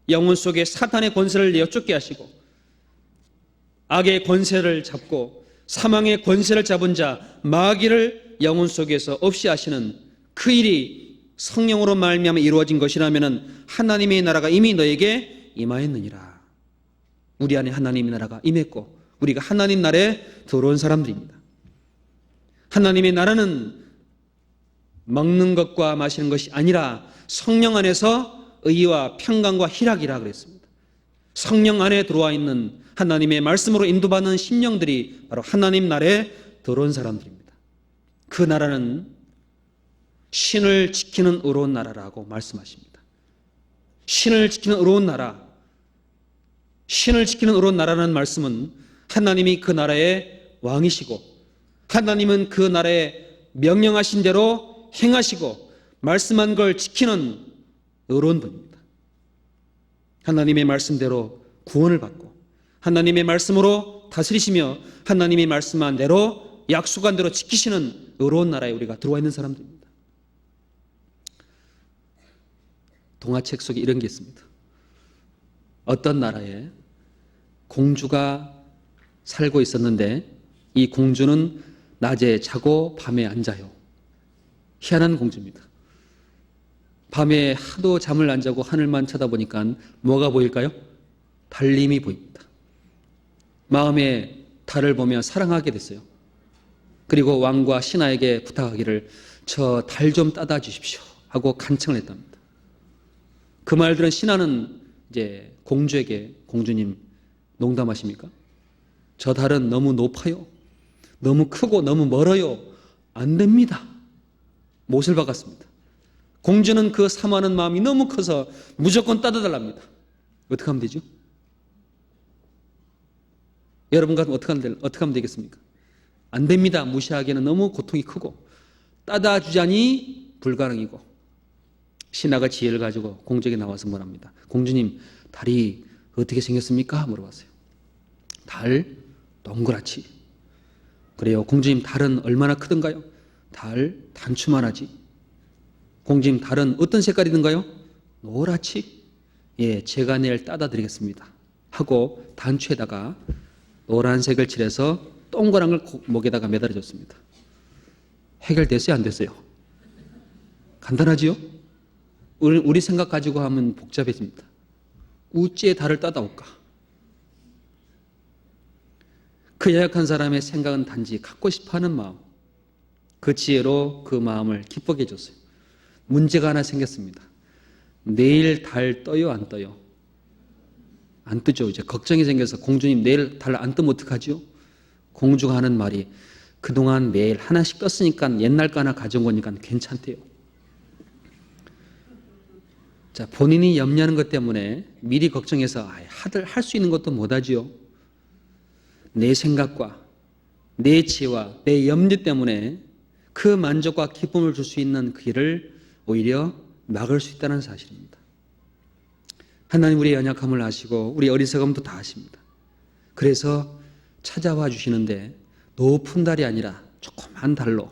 영혼 속에 사탄의 권세를 내어 쫓게 하시고 악의 권세를 잡고 사망의 권세를 잡은 자 마귀를 영혼 속에서 없이 하시는 그 일이 성령으로 말미암아 이루어진 것이라면 하나님의 나라가 이미 너에게 임하였느니라. 우리 안에 하나님의 나라가 임했고 우리가 하나님 나라에 들어온 사람들입니다. 하나님의 나라는 먹는 것과 마시는 것이 아니라 성령 안에서 의와 평강과 희락이라 그랬습니다. 성령 안에 들어와 있는 하나님의 말씀으로 인도받는 심령들이 바로 하나님 나라에 들어온 사람들입니다. 그 나라는 신을 지키는 의로운 나라라고 말씀하십니다. 신을 지키는 의로운 나라, 신을 지키는 의로운 나라라는 말씀은 하나님이 그 나라의 왕이시고 하나님은 그 나라에 명령하신 대로 행하시고 말씀한 걸 지키는 의로운 분입니다. 하나님의 말씀대로 구원을 받고 하나님의 말씀으로 다스리시며 하나님이 말씀한 대로 약속한 대로 지키시는 의로운 나라에 우리가 들어와 있는 사람들입니다. 동화책 속에 이런 게 있습니다. 어떤 나라에 공주가 살고 있었는데 이 공주는 낮에 자고 밤에 안 자요. 희한한 공주입니다. 밤에 하도 잠을 안 자고 하늘만 쳐다보니까 뭐가 보일까요? 달림이 보입니다. 마음에 달을 보며 사랑하게 됐어요. 그리고 왕과 신하에게 부탁하기를 저 달 좀 따다 주십시오 하고 간청을 했답니다. 그 말 들은 신하는 이제 공주에게 공주님 농담하십니까? 저 달은 너무 높아요. 너무 크고 너무 멀어요. 안 됩니다. 못을 박았습니다. 공주는 그 사모하는 마음이 너무 커서 무조건 따다달랍니다. 어떻게 하면 되죠? 여러분 같으면 어떻게 하면 되겠습니까? 안 됩니다. 무시하기에는 너무 고통이 크고 따다 주자니 불가능이고 신하가 지혜를 가지고 공주에게 나와서 뭐랍니다. 공주님 달이 어떻게 생겼습니까? 물어봤어요. 달 동그랗지. 그래요. 공주님 달은 얼마나 크던가요? 달 단추만하지. 공주님 달은 어떤 색깔이던가요? 노랗지. 예, 제가 내일 따다 드리겠습니다 하고 단추에다가 노란색을 칠해서 동그란 걸 목에다가 매달아 줬습니다. 해결됐어요? 안 됐어요? 간단하지요? 우리 생각 가지고 하면 복잡해집니다. 우찌의 달을 따다올까? 그 연약한 사람의 생각은 단지 갖고 싶어하는 마음, 그 지혜로 그 마음을 기쁘게 해줬어요. 문제가 하나 생겼습니다. 내일 달 떠요, 안 떠요? 안 뜨죠. 이제 걱정이 생겨서 공주님 내일 달 안 뜨면 어떡하죠? 공주가 하는 말이 그동안 매일 하나씩 떴으니까 옛날 거 하나 가져온 거니까 괜찮대요. 자, 본인이 염려하는 것 때문에 미리 걱정해서 할 수 있는 것도 못하지요. 내 생각과 내 지혜와 내 염려 때문에 그 만족과 기쁨을 줄 수 있는 그 길을 오히려 막을 수 있다는 사실입니다. 하나님 우리의 연약함을 아시고 우리 어리석음도 다 아십니다. 그래서 찾아와 주시는데 높은 달이 아니라 조그만 달로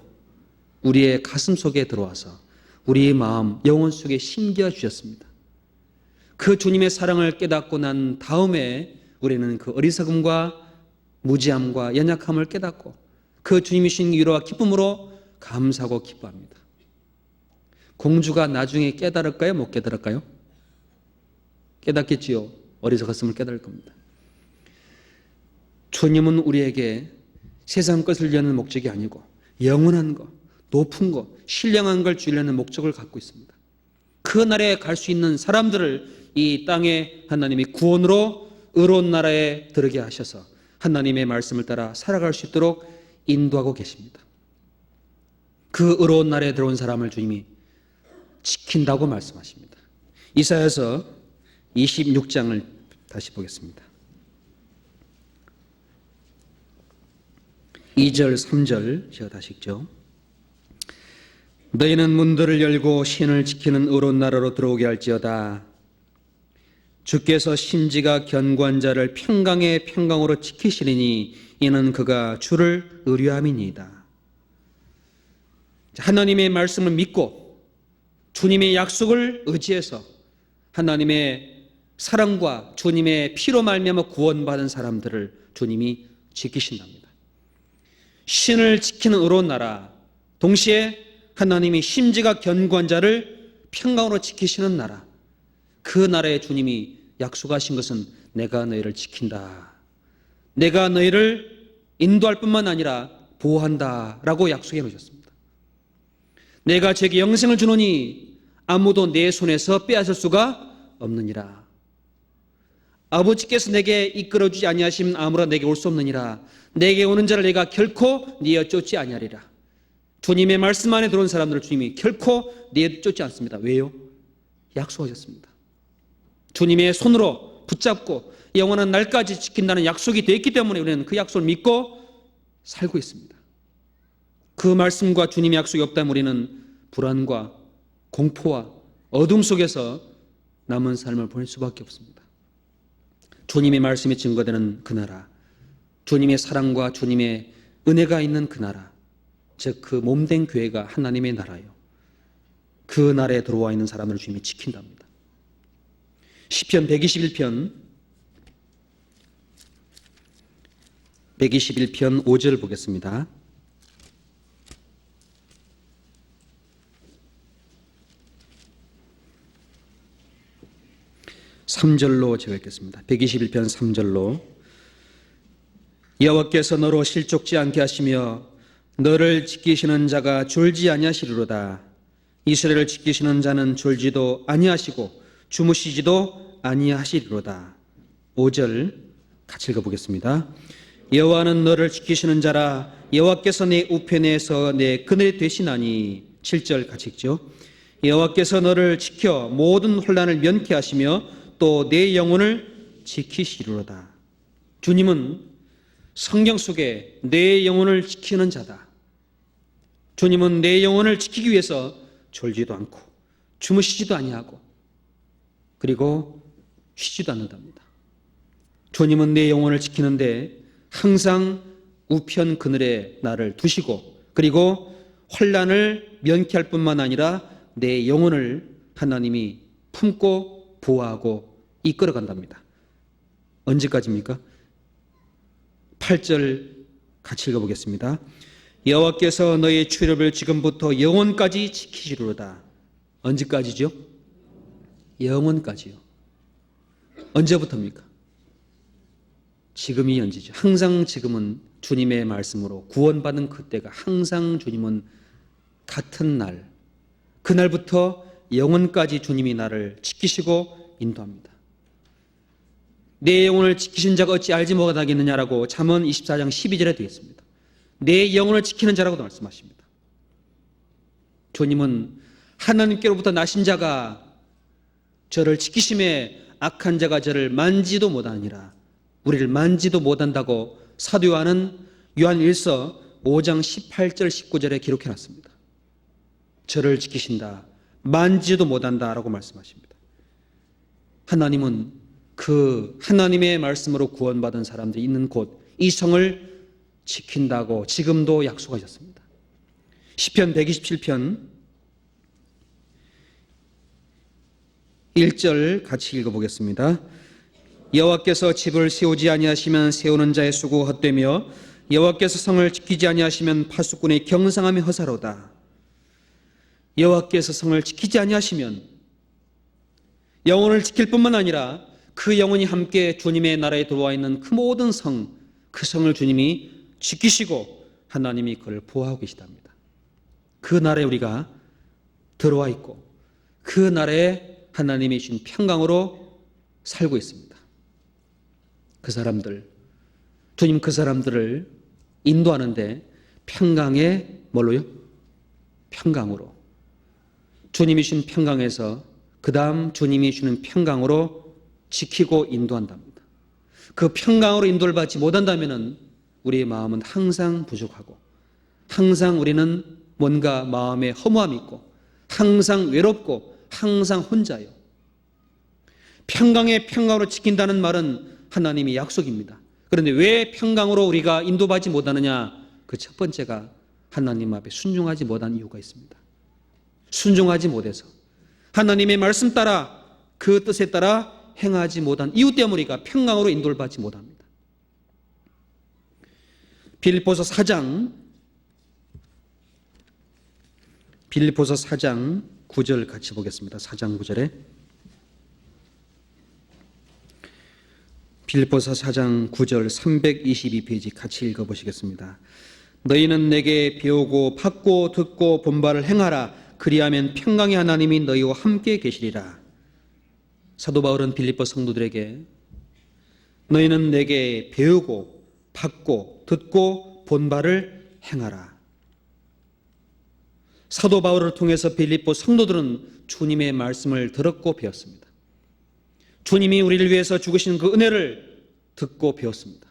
우리의 가슴 속에 들어와서 우리의 마음, 영혼 속에 심겨 주셨습니다. 그 주님의 사랑을 깨닫고 난 다음에 우리는 그 어리석음과 무지함과 연약함을 깨닫고 그 주님이 주신 위로와 기쁨으로 감사하고 기뻐합니다. 공주가 나중에 깨달을까요? 못 깨달을까요? 깨닫겠지요. 어리석었음을 깨달을 겁니다. 주님은 우리에게 세상 것을 위하는 목적이 아니고 영원한 것, 높은 것, 신령한 걸 주려는 목적을 갖고 있습니다. 그 나라에 갈 수 있는 사람들을 이 땅에 하나님이 구원으로 의로운 나라에 들어게 하셔서 하나님의 말씀을 따라 살아갈 수 있도록 인도하고 계십니다. 그 의로운 나라에 들어온 사람을 주님이 지킨다고 말씀하십니다. 이사야서 26장을 다시 보겠습니다. 2절 3절 제가 다시 읽죠. 너희는 문들을 열고 신을 지키는 의로운 나라로 들어오게 할지어다. 주께서 심지가 견고한 자를 평강의 평강으로 지키시리니 이는 그가 주를 의뢰함이니이다. 하나님의 말씀을 믿고 주님의 약속을 의지해서 하나님의 사랑과 주님의 피로 말미암아 구원받은 사람들을 주님이 지키신답니다. 신을 지키는 의로운 나라, 동시에 하나님이 심지가 견고한 자를 평강으로 지키시는 나라, 그 나라에 주님이 약속하신 것은 내가 너희를 지킨다, 내가 너희를 인도할 뿐만 아니라 보호한다라고 약속해 놓으셨습니다. 내가 제게 영생을 주노니 아무도 내 손에서 빼앗을 수가 없느니라. 아버지께서 내게 이끌어주지 아니하시면 아무나 내게 올 수 없느니라. 내게 오는 자를 내가 결코 내어 쫓지 아니하리라. 주님의 말씀 안에 들어온 사람들을 주님이 결코 내어 쫓지 않습니다. 왜요? 약속하셨습니다. 주님의 손으로 붙잡고 영원한 날까지 지킨다는 약속이 되어 있기 때문에 우리는 그 약속을 믿고 살고 있습니다. 그 말씀과 주님의 약속이 없다면 우리는 불안과 공포와 어둠 속에서 남은 삶을 보낼 수밖에 없습니다. 주님의 말씀이 증거되는 그 나라, 주님의 사랑과 주님의 은혜가 있는 그 나라, 즉 그 몸된 교회가 하나님의 나라예요. 그 나라에 들어와 있는 사람을 주님이 지킨답니다. 시편 121편 5절 보겠습니다. 3절로 제가 읽겠습니다. 121편 3절로 여호와께서 너로 실족지 않게 하시며 너를 지키시는 자가 졸지 아니하시리로다. 이스라엘을 지키시는 자는 졸지도 아니하시고 주무시지도 아니하시리로다. 5절 같이 읽어보겠습니다. 여호와는 너를 지키시는 자라. 여호와께서 내 우편에서 내 그늘이 되시나니. 7절 같이 읽죠. 여호와께서 너를 지켜 모든 혼란을 면케 하시며 또 내 영혼을 지키시리로다. 주님은 성경 속에 내 영혼을 지키는 자다. 주님은 내 영혼을 지키기 위해서 졸지도 않고 주무시지도 아니하고 그리고 쉬지도 않는답니다. 주님은 내 영혼을 지키는데 항상 우편 그늘에 나를 두시고 그리고 환난을 면케할 뿐만 아니라 내 영혼을 하나님이 품고 보호하고 이끌어간답니다. 언제까지입니까? 8절 같이 읽어보겠습니다. 여호와께서 너의 출입을 지금부터 영원까지 지키시리로다. 언제까지죠? 영원까지요. 언제부터입니까? 지금이 연지죠. 항상 지금은 주님의 말씀으로 구원받은 그때가 항상 주님은 같은 날, 그날부터 영원까지 주님이 나를 지키시고 인도합니다. 내 영혼을 지키신 자가 어찌 알지 못하겠느냐라고 잠언 24장 12절에 되어 있습니다. 내 영혼을 지키는 자라고도 말씀하십니다. 주님은 하나님께로부터 나신 자가 저를 지키심에 악한 자가 저를 만지도 못하니라. 우리를 만지도 못한다고 사도 요한은 요한 1서 5장 18절 19절에 기록해놨습니다. 저를 지키신다, 만지도 못한다라고 말씀하십니다. 하나님은 그 하나님의 말씀으로 구원받은 사람들이 있는 곳, 이 성을 지킨다고 지금도 약속하셨습니다. 시편 127편 1절 같이 읽어보겠습니다. 여호와께서 집을 세우지 아니하시면 세우는 자의 수고 헛되며 여호와께서 성을 지키지 아니하시면 파수꾼의 경상함이 허사로다. 여호와께서 성을 지키지 아니하시면 영혼을 지킬 뿐만 아니라 그 영혼이 함께 주님의 나라에 들어와 있는 그 모든 성, 그 성을 주님이 지키시고 하나님이 그를 보호하고 계시답니다. 그 나라에 우리가 들어와 있고 그 나라에 하나님이 주신 평강으로 살고 있습니다. 그 사람들, 주님 그 사람들을 인도하는데 평강의 뭘로요? 평강으로. 주님이 주신 평강에서 그 다음 주님이 주는 평강으로 지키고 인도한답니다. 그 평강으로 인도를 받지 못한다면 우리의 마음은 항상 부족하고 항상 우리는 뭔가 마음에 허무함이 있고 항상 외롭고 항상 혼자요. 평강의 평강으로 지킨다는 말은 하나님의 약속입니다. 그런데 왜 평강으로 우리가 인도받지 못하느냐? 그 첫 번째가 하나님 앞에 순종하지 못한 이유가 있습니다. 순종하지 못해서 하나님의 말씀 따라 그 뜻에 따라 행하지 못한 이유 때문에 우리가 평강으로 인도를 받지 못합니다. 빌립보서 4장 9절 같이 보겠습니다. 4장 9절에 빌립보서 4장 9절 322페이지 같이 읽어보시겠습니다. 너희는 내게 배우고 받고 듣고 본바를 행하라. 그리하면 평강의 하나님이 너희와 함께 계시리라. 사도 바울은 빌립보 성도들에게 너희는 내게 배우고 받고 듣고 본바를 행하라. 사도 바울을 통해서 빌립보 성도들은 주님의 말씀을 들었고 배웠습니다. 주님이 우리를 위해서 죽으신 그 은혜를 듣고 배웠습니다.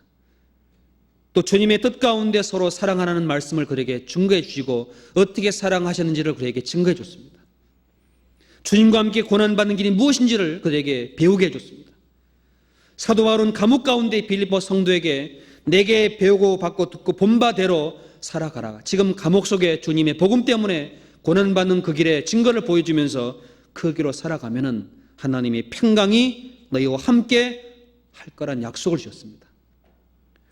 또 주님의 뜻 가운데 서로 사랑하라는 말씀을 그에게 증거해 주시고 어떻게 사랑하셨는지를 그에게 증거해 줬습니다. 주님과 함께 고난받는 길이 무엇인지를 그에게 배우게 해줬습니다. 사도 바울은 감옥 가운데 빌립보 성도에게 내게 배우고 받고 듣고 본바대로 살아가라. 지금 감옥 속에 주님의 복음 때문에 고난받는 그 길에 증거를 보여주면서 그 길로 살아가면은 하나님의 평강이 너희와 함께 할 거란 약속을 주셨습니다.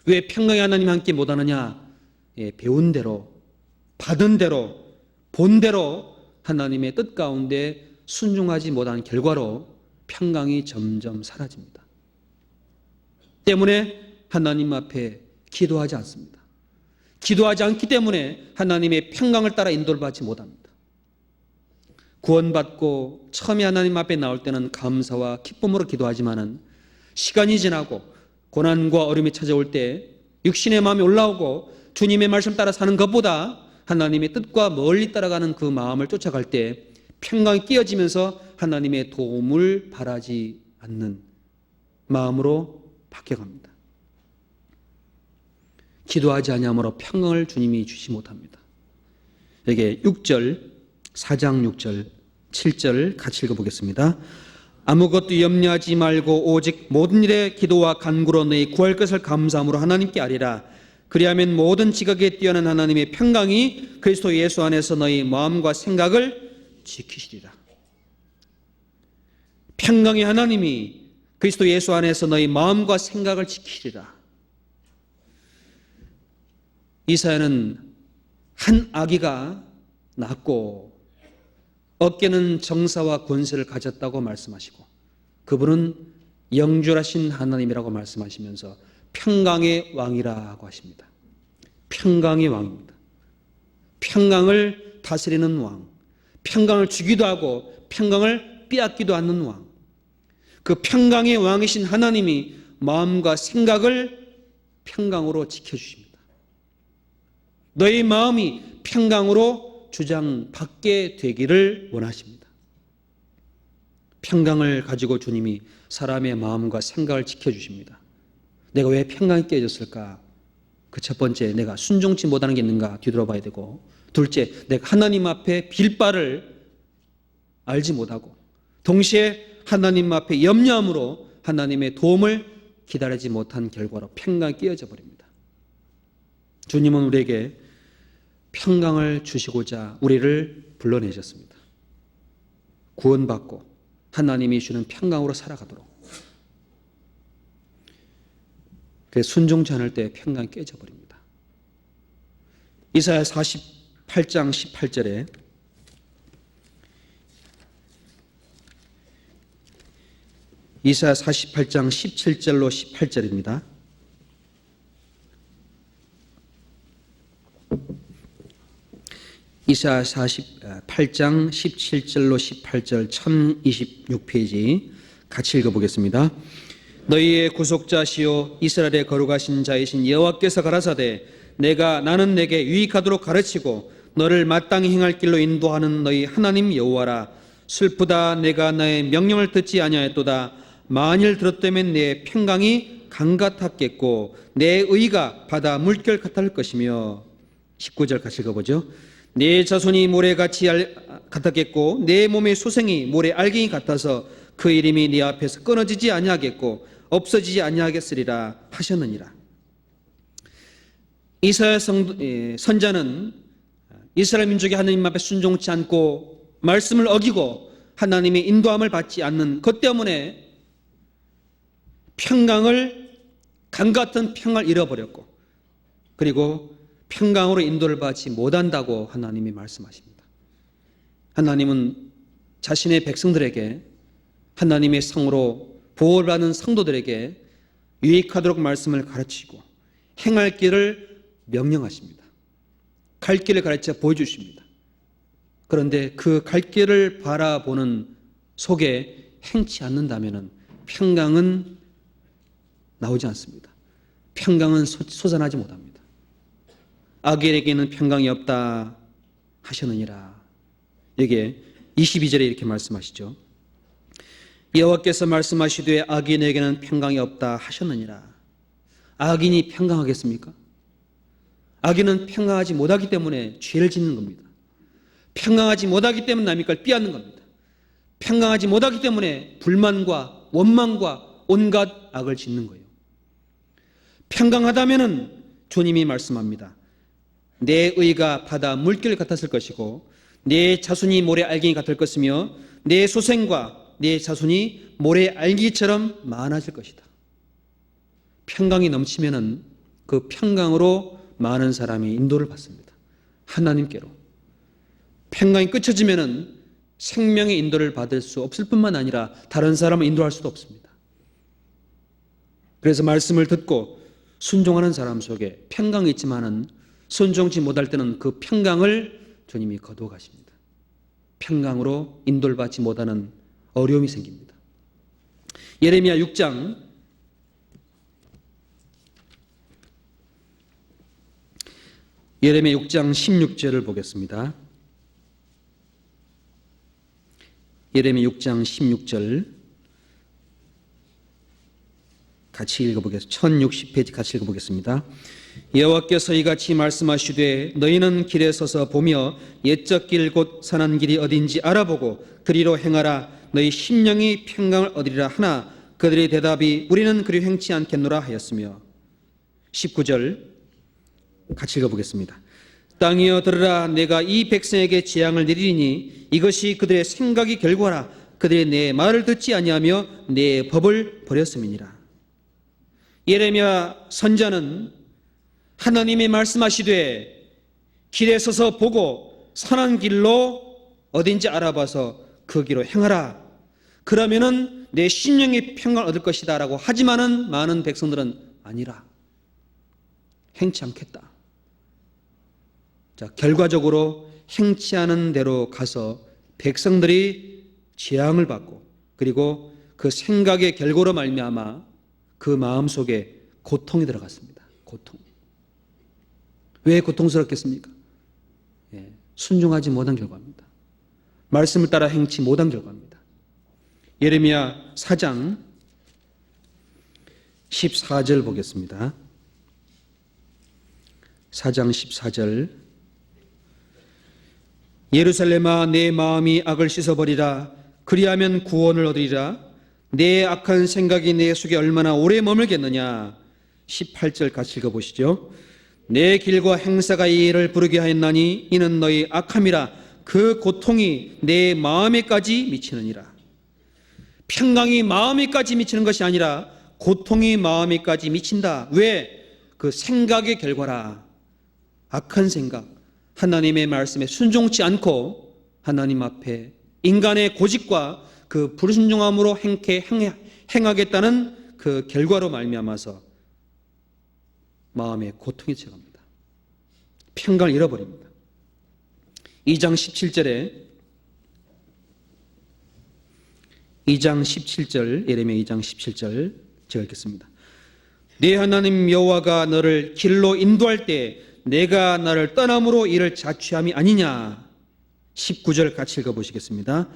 왜 평강의 하나님 함께 못하느냐? 배운 대로, 받은 대로, 본 대로 하나님의 뜻 가운데 순종하지 못한 결과로 평강이 점점 사라집니다. 때문에 하나님 앞에 기도하지 않습니다. 기도하지 않기 때문에 하나님의 평강을 따라 인도를 받지 못합니다. 구원받고 처음에 하나님 앞에 나올 때는 감사와 기쁨으로 기도하지만은 시간이 지나고 고난과 어려움이 찾아올 때 육신의 마음이 올라오고 주님의 말씀 따라 사는 것보다 하나님의 뜻과 멀리 따라가는 그 마음을 쫓아갈 때 평강이 끼어지면서 하나님의 도움을 바라지 않는 마음으로 바뀌어갑니다. 기도하지 아니함으로 평강을 주님이 주시 못합니다. 여기 6절, 4장 6절, 7절 같이 읽어보겠습니다. 아무것도 염려하지 말고 오직 모든 일에 기도와 간구로 너희 구할 것을 감사함으로 하나님께 아리라. 그리하면 모든 지각에 뛰어난 하나님의 평강이 그리스도 예수 안에서 너희 마음과 생각을 지키시리라. 평강의 하나님이 그리스도 예수 안에서 너희 마음과 생각을 지키리라. 이사야는 한 아기가 낳고 어깨는 정사와 권세를 가졌다고 말씀하시고 그분은 영존하신 하나님이라고 말씀하시면서 평강의 왕이라고 하십니다. 평강의 왕입니다. 평강을 다스리는 왕, 평강을 주기도 하고 평강을 빼앗기도 않는 왕, 그 평강의 왕이신 하나님이 마음과 생각을 평강으로 지켜주십니다. 너희 마음이 평강으로 주장받게 되기를 원하십니다. 평강을 가지고 주님이 사람의 마음과 생각을 지켜주십니다. 내가 왜 평강이 깨졌을까? 그 첫 번째, 내가 순종치 못하는 게 있는가 뒤돌아봐야 되고, 둘째, 내가 하나님 앞에 빌 바를 알지 못하고, 동시에 하나님 앞에 염려함으로 하나님의 도움을 기다리지 못한 결과로 평강이 깨어져 버립니다. 주님은 우리에게 평강을 주시고자 우리를 불러내셨습니다. 구원받고 하나님이 주는 평강으로 살아가도록. 순종치 않을 때 평강이 깨져버립니다. 이사야 48장 18절에 이사야 48장 17절로 18절입니다. 이사야 48장 17절로 18절 1026페이지 같이 읽어보겠습니다. 너희의 구속자시요 이스라엘의 거룩하신 자이신 여호와께서 가라사대 나는 내게 유익하도록 가르치고 너를 마땅히 행할 길로 인도하는 너희 하나님 여호와라. 슬프다 내가 나의 명령을 듣지 아니하였도다. 만일 들었다면 내 평강이 강 같았겠고 내 의가 바다 물결 같을 것이며. 19절 같이 읽어보죠. 내 자손이 모래같이 같았겠고 내 몸의 소생이 모래 알갱이 같아서 그 이름이 네 앞에서 끊어지지 아니하겠고 없어지지 아니하겠으리라 하셨느니라. 이사야 선자는 이스라엘 민족이 하나님 앞에 순종치 않고 말씀을 어기고 하나님의 인도함을 받지 않는 것 때문에 강 같은 평을 잃어버렸고, 그리고 평강으로 인도를 받지 못한다고 하나님이 말씀하십니다. 하나님은 자신의 백성들에게 하나님의 성으로 보호를 받는 성도들에게 유익하도록 말씀을 가르치고 행할 길을 명령하십니다. 갈 길을 가르쳐 보여주십니다. 그런데 그 갈 길을 바라보는 속에 행치 않는다면 평강은 나오지 않습니다. 평강은 솟아나지 못합니다. 악인에게는 평강이 없다 하셨느니라. 여기에 22절에 이렇게 말씀하시죠. 여호와께서 말씀하시되 악인에게는 평강이 없다 하셨느니라. 악인이 평강하겠습니까? 악인은 평강하지 못하기 때문에 죄를 짓는 겁니다. 평강하지 못하기 때문에 남의 걸 빼앗는 겁니다. 평강하지 못하기 때문에 불만과 원망과 온갖 악을 짓는 거예요. 평강하다면은 주님이 말씀합니다. 내 의가 바다 물결 같았을 것이고 내 자손이 모래 알갱이 같을 것이며 내 소생과 내 자손이 모래 알기처럼 많아질 것이다. 평강이 넘치면은 그 평강으로 많은 사람이 인도를 받습니다. 하나님께로. 평강이 끝쳐지면은 생명의 인도를 받을 수 없을 뿐만 아니라 다른 사람을 인도할 수도 없습니다. 그래서 말씀을 듣고 순종하는 사람 속에 평강이 있지만은 순종치 못할 때는 그 평강을 주님이 거두어 가십니다. 평강으로 인도를 받지 못하는 어려움이 생깁니다. 예레미야 6장 16절을 보겠습니다. 예레미야 6장 16절 같이 읽어보겠습니다. 1060페이지 같이 읽어보겠습니다. 여호와께서 이같이 말씀하시되 너희는 길에 서서 보며 옛적 길 곧 선한 길이 어딘지 알아보고 그리로 행하라. 너희 심령이 평강을 얻으리라 하나 그들의 대답이 우리는 그리 행치 않겠노라 하였으며. 19절 같이 읽어보겠습니다. 땅이여 들으라. 내가 이 백성에게 재앙을 내리니 이것이 그들의 생각이 결과라. 그들이 내 말을 듣지 아니하며 내 법을 버렸음이니라. 예레미야 선자는 하나님이 말씀하시되 길에 서서 보고 선한 길로 어딘지 알아봐서 그 길로 행하라. 그러면은 내 심령이 평강을 얻을 것이다 라고 하지만은 많은 백성들은 아니라, 행치 않겠다. 자, 결과적으로 행치 않은 대로 가서 백성들이 재앙을 받고, 그리고 그 생각의 결과로 말미암아 그 마음속에 고통이 들어갔습니다. 고통. 왜 고통스럽겠습니까? 순종하지 못한 결과입니다. 말씀을 따라 행치 못한 결과입니다. 예레미야 4장 14절 보겠습니다. 4장 14절. 예루살렘아, 내 마음이 악을 씻어버리라. 그리하면 구원을 얻으리라. 내 악한 생각이 내 속에 얼마나 오래 머물겠느냐. 18절 같이 읽어보시죠. 내 길과 행사가 이를 부르게 하였나니 이는 너희 악함이라. 그 고통이 내 마음에까지 미치느니라. 평강이 마음에까지 미치는 것이 아니라 고통이 마음에까지 미친다. 왜? 그 생각의 결과라. 악한 생각, 하나님의 말씀에 순종치 않고 하나님 앞에 인간의 고집과 그 불순종함으로 행하겠다는 그 결과로 말미암아서 마음에 고통이 들어갑니다. 평강을 잃어버립니다. 2장 17절 예레미야 2장 17절 제가 읽겠습니다. 네 하나님 여호와가 너를 길로 인도할 때 내가 나를 떠남으로 이를 자취함이 아니냐. 19절 같이 읽어보시겠습니다.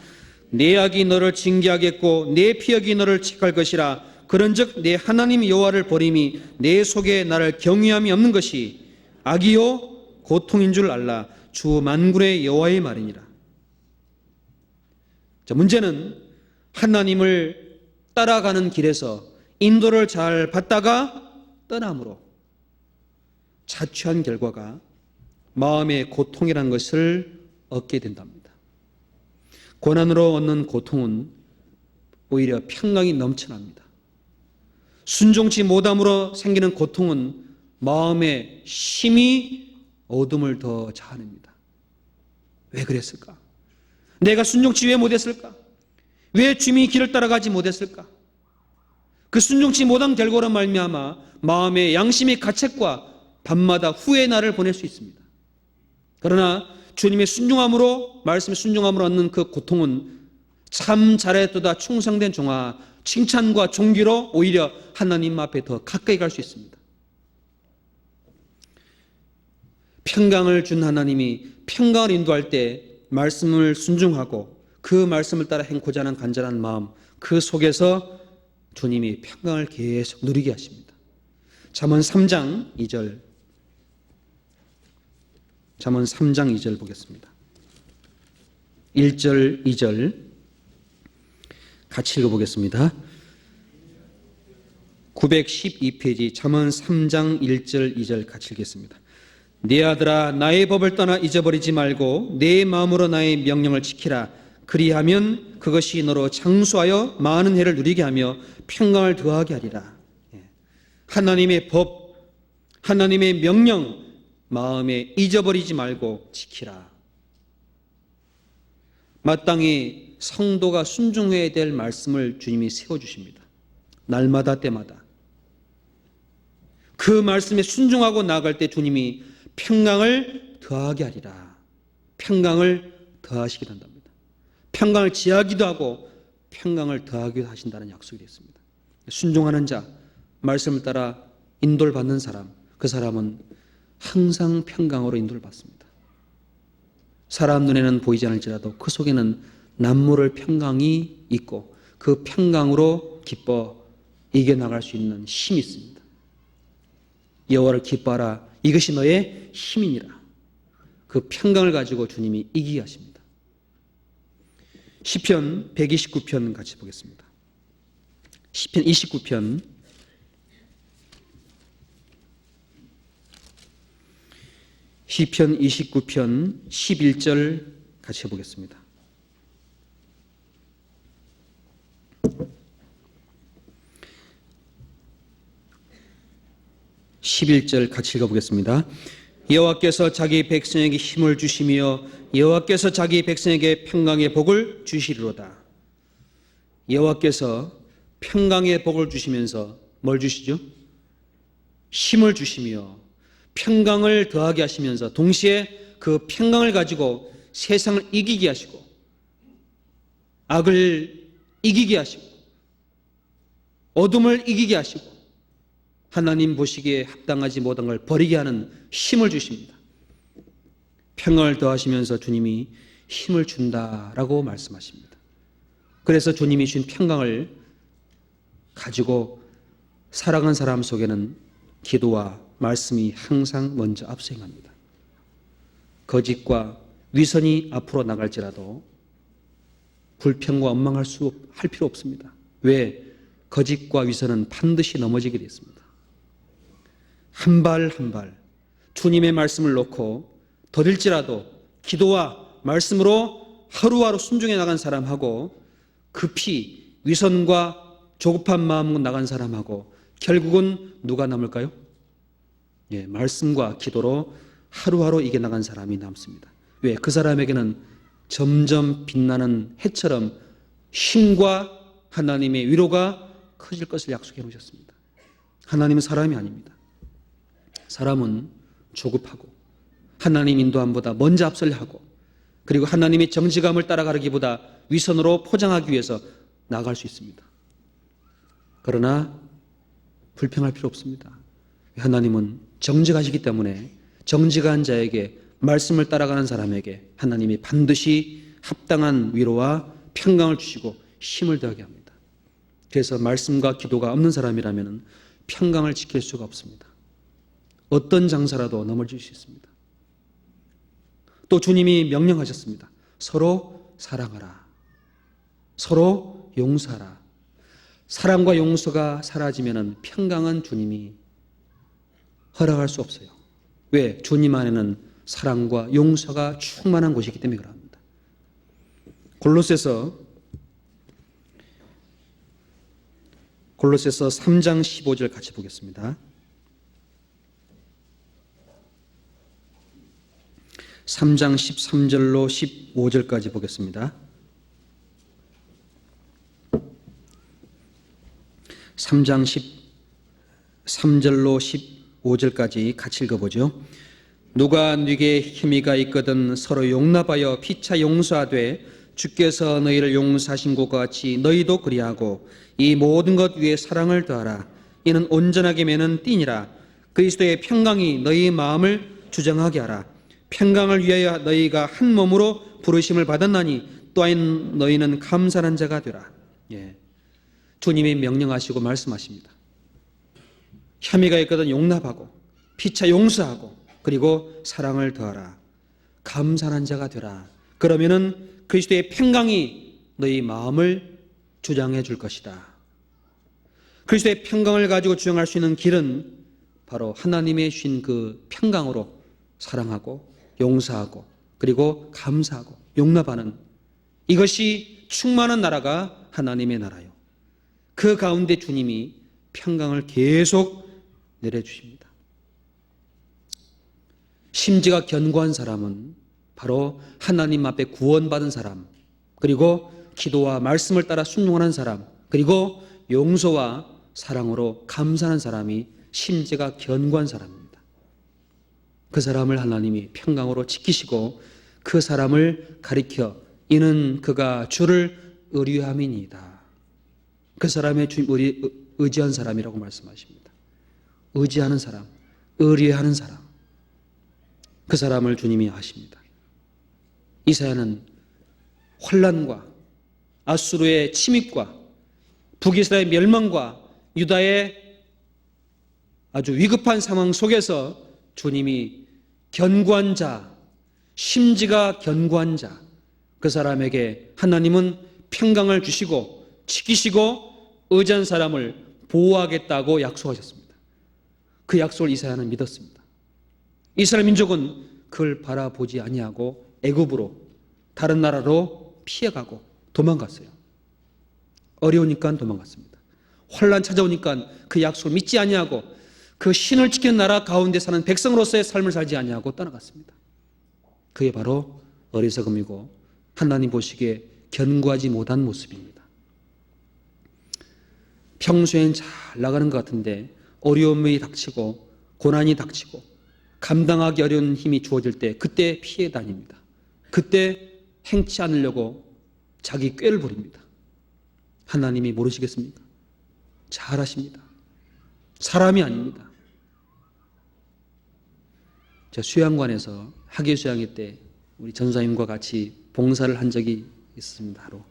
내 악이 너를 징계하겠고 내 피역이 너를 책할 것이라. 그런즉 내 하나님 여호와를 버림이 내 속에 나를 경외함이 없는 것이 악이요 고통인 줄 알라. 주 만군의 여호와의 말이니라. 자, 문제는 하나님을 따라가는 길에서 인도를 잘 받다가 떠남으로 자취한 결과가 마음의 고통이라는 것을 얻게 된답니다. 고난으로 얻는 고통은 오히려 평강이 넘쳐납니다. 순종치 못함으로 생기는 고통은 마음의 심히 어둠을 더 자아냅니다. 왜 그랬을까? 내가 순종치 왜 못했을까? 왜 주님의 길을 따라가지 못했을까? 그 순종치 못한 결과로 말미암아 마음의 양심의 가책과 밤마다 후회의 날을 보낼 수 있습니다. 그러나 주님의 순종함으로, 말씀의 순종함으로 얻는 그 고통은 참 잘했도다 충성된 종아, 칭찬과 존귀로 오히려 하나님 앞에 더 가까이 갈 수 있습니다. 평강을 준 하나님이 평강을 인도할 때 말씀을 순종하고 그 말씀을 따라 행고자 하는 간절한 마음, 그 속에서 주님이 평강을 계속 누리게 하십니다. 잠언 3장 2절, 잠언 3장 2절 보겠습니다. 1절, 2절 같이 읽어보겠습니다. 912페이지 잠언 3장 1절, 2절 같이 읽겠습니다. 내 아들아, 나의 법을 떠나 잊어버리지 말고 내 마음으로 나의 명령을 지키라. 그리하면 그것이 너로 장수하여 많은 해를 누리게 하며 평강을 더하게 하리라. 하나님의 법, 하나님의 명령 마음에 잊어버리지 말고 지키라. 마땅히 성도가 순종해야 될 말씀을 주님이 세워주십니다. 날마다 때마다 그 말씀에 순종하고 나아갈 때 주님이 평강을 더하게 하리라. 평강을 더하시게 된답니다. 평강을 지하기도 하고 평강을 더하기도 하신다는 약속이 됐습니다. 순종하는 자, 말씀을 따라 인도를 받는 사람, 그 사람은 항상 평강으로 인도를 받습니다. 사람 눈에는 보이지 않을지라도 그 속에는 남모를 평강이 있고 그 평강으로 기뻐 이겨나갈 수 있는 힘이 있습니다. 여호와를 기뻐하라. 이것이 너의 힘이니라. 그 평강을 가지고 주님이 이기게 하십니다. 시편 129편 같이 보겠습니다. 시편 29편 11절 같이 해보겠습니다. 같이 읽어보겠습니다. 여호와께서 자기 백성에게 힘을 주시며 여호와께서 자기 백성에게 평강의 복을 주시리로다. 여호와께서 평강의 복을 주시면서 뭘 주시죠? 힘을 주시며 평강을 더하게 하시면서 동시에 그 평강을 가지고 세상을 이기게 하시고 악을 이기게 하시고 어둠을 이기게 하시고 하나님 보시기에 합당하지 못한 걸 버리게 하는 힘을 주십니다. 평강을 더하시면서 주님이 힘을 준다라고 말씀하십니다. 그래서 주님이 주신 평강을 가지고 살아간 사람 속에는 기도와 말씀이 항상 먼저 앞서 행합니다. 거짓과 위선이 앞으로 나갈지라도 불평과 원망할 필요 없습니다. 왜? 거짓과 위선은 반드시 넘어지게 되어 있습니다. 한 발 한 발 주님의 말씀을 놓고 더딜지라도 기도와 말씀으로 하루하루 순종해 나간 사람하고 급히 위선과 조급한 마음으로 나간 사람하고 결국은 누가 남을까요? 예, 말씀과 기도로 하루하루 이겨나간 사람이 남습니다. 왜? 그 사람에게는 점점 빛나는 해처럼 힘과 하나님의 위로가 커질 것을 약속해 놓으셨습니다. 하나님은 사람이 아닙니다. 사람은 조급하고 하나님 인도함보다 먼저 앞서려 하고 그리고 하나님의 정직함을 따라가기보다 위선으로 포장하기 위해서 나아갈 수 있습니다. 그러나 불평할 필요 없습니다. 하나님은 정직하시기 때문에 정직한 자에게 말씀을 따라가는 사람에게 하나님이 반드시 합당한 위로와 평강을 주시고 힘을 더하게 합니다. 그래서 말씀과 기도가 없는 사람이라면 평강을 지킬 수가 없습니다. 어떤 장사라도 넘어질 수 있습니다. 또 주님이 명령하셨습니다. 서로 사랑하라. 서로 용서하라. 사랑과 용서가 사라지면 평강은 주님이 허락할 수 없어요. 왜? 주님 안에는 사랑과 용서가 충만한 곳이기 때문에 그럽니다. 골로새서 3장 15절 같이 보겠습니다. 3장 13절로 15절까지 보겠습니다. 3장 13절로 15절까지 같이 읽어보죠. 누가 네게 힘이가 있거든 서로 용납하여 피차 용서하되 주께서 너희를 용서하신 것과 같이 너희도 그리하고 이 모든 것 위에 사랑을 더하라. 이는 온전하게 매는 띠니라. 그리스도의 평강이 너희 마음을 주장하게 하라. 평강을 위하여 너희가 한 몸으로 부르심을 받았나니 또한 너희는 감사한 자가 되라. 예. 주님이 명령하시고 말씀하십니다. 혐의가 있거든 용납하고 피차 용서하고 그리고 사랑을 더하라. 감사한 자가 되라. 그러면은 그리스도의 평강이 너희 마음을 주장해 줄 것이다. 그리스도의 평강을 가지고 주장할 수 있는 길은 바로 하나님의 주신 그 평강으로 사랑하고 용서하고 그리고 감사하고 용납하는 이것이 충만한 나라가 하나님의 나라요. 그 가운데 주님이 평강을 계속 내려주십니다. 심지가 견고한 사람은 바로 하나님 앞에 구원받은 사람, 그리고 기도와 말씀을 따라 순종하는 사람, 그리고 용서와 사랑으로 감사하는 사람이 심지가 견고한 사람입니다. 그 사람을 하나님이 평강으로 지키시고 그 사람을 가리켜 이는 그가 주를 의뢰함이니이다. 그 사람의 의지한 사람이라고 말씀하십니다. 의지하는 사람, 의뢰하는 사람, 그 사람을 주님이 아십니다. 이사야는 혼란과 아수르의 침입과 북이스라엘의 멸망과 유다의 아주 위급한 상황 속에서 주님이 견고한 자, 심지가 견고한 자, 그 사람에게 하나님은 평강을 주시고 지키시고 의지한 사람을 보호하겠다고 약속하셨습니다. 그 약속을 이사야는 믿었습니다. 이스라엘 민족은 그걸 바라보지 아니하고 애굽으로 다른 나라로 피해가고 도망갔어요. 어려우니까 도망갔습니다. 환난 찾아오니까 그 약속을 믿지 아니하고 그 신을 지키는 나라 가운데 사는 백성으로서의 삶을 살지 아니하고 떠나갔습니다. 그게 바로 어리석음이고 하나님 보시기에 견고하지 못한 모습입니다. 평소엔 잘 나가는 것 같은데 어려움이 닥치고 고난이 닥치고 감당하기 어려운 힘이 주어질 때 그때 피해 다닙니다. 그때 행치 않으려고 자기 꾀를 부립니다. 하나님이 모르시겠습니까? 잘 아십니다. 사람이 아닙니다. 저 수양관에서 학예 수양회 때 우리 전사님과 같이 봉사를 한 적이 있습니다. 하루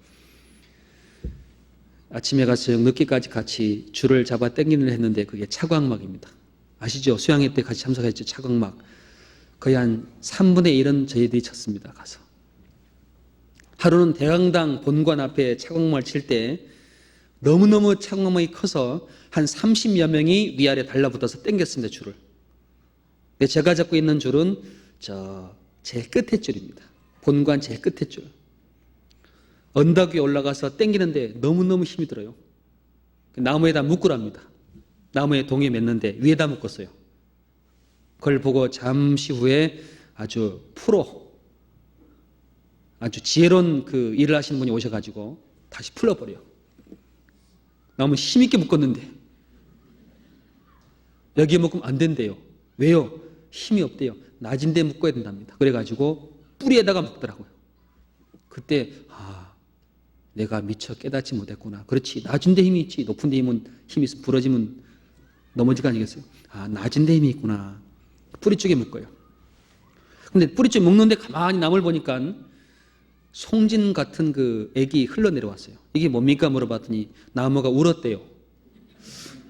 아침에 가서 늦게까지 같이 줄을 잡아 당기는 했는데 그게 차광막입니다. 아시죠? 수양회 때 같이 참석했죠. 차광막 거의 한 3분의 1은 저희들이 쳤습니다. 가서 하루는 대강당 본관 앞에 차광막을 칠 때 너무너무 차광막이 커서 한 30여 명이 위아래 달라붙어서 당겼습니다. 줄을. 근데 제가 잡고 있는 줄은 저 제일 끝에 줄입니다. 본관 제일 끝에 줄. 언덕 위에 올라가서 당기는데 너무너무 힘이 들어요. 나무에다 묶으랍니다. 나무에 동에 맸는데 위에다 묶었어요. 그걸 보고 잠시 후에 아주 프로, 아주 지혜로운 그 일을 하시는 분이 오셔가지고 다시 풀어버려요. 나무 힘있게 묶었는데 여기에 묶으면 안 된대요. 왜요? 힘이 없대요. 낮은 데 묶어야 된답니다. 그래가지고 뿌리에다가 묶더라고요. 그때 내가 미처 깨닫지 못했구나. 그렇지, 낮은 데 힘이 있지. 높은 데 힘은 힘이 있으면 부러지면 넘어질 거 아니겠어요? 낮은 데 힘이 있구나. 뿌리 쪽에 묶어요. 근데 뿌리 쪽에 묶는데 가만히 나무를 보니까 송진 같은 그 액이 흘러내려왔어요. 이게 뭡니까 물어봤더니 나무가 울었대요.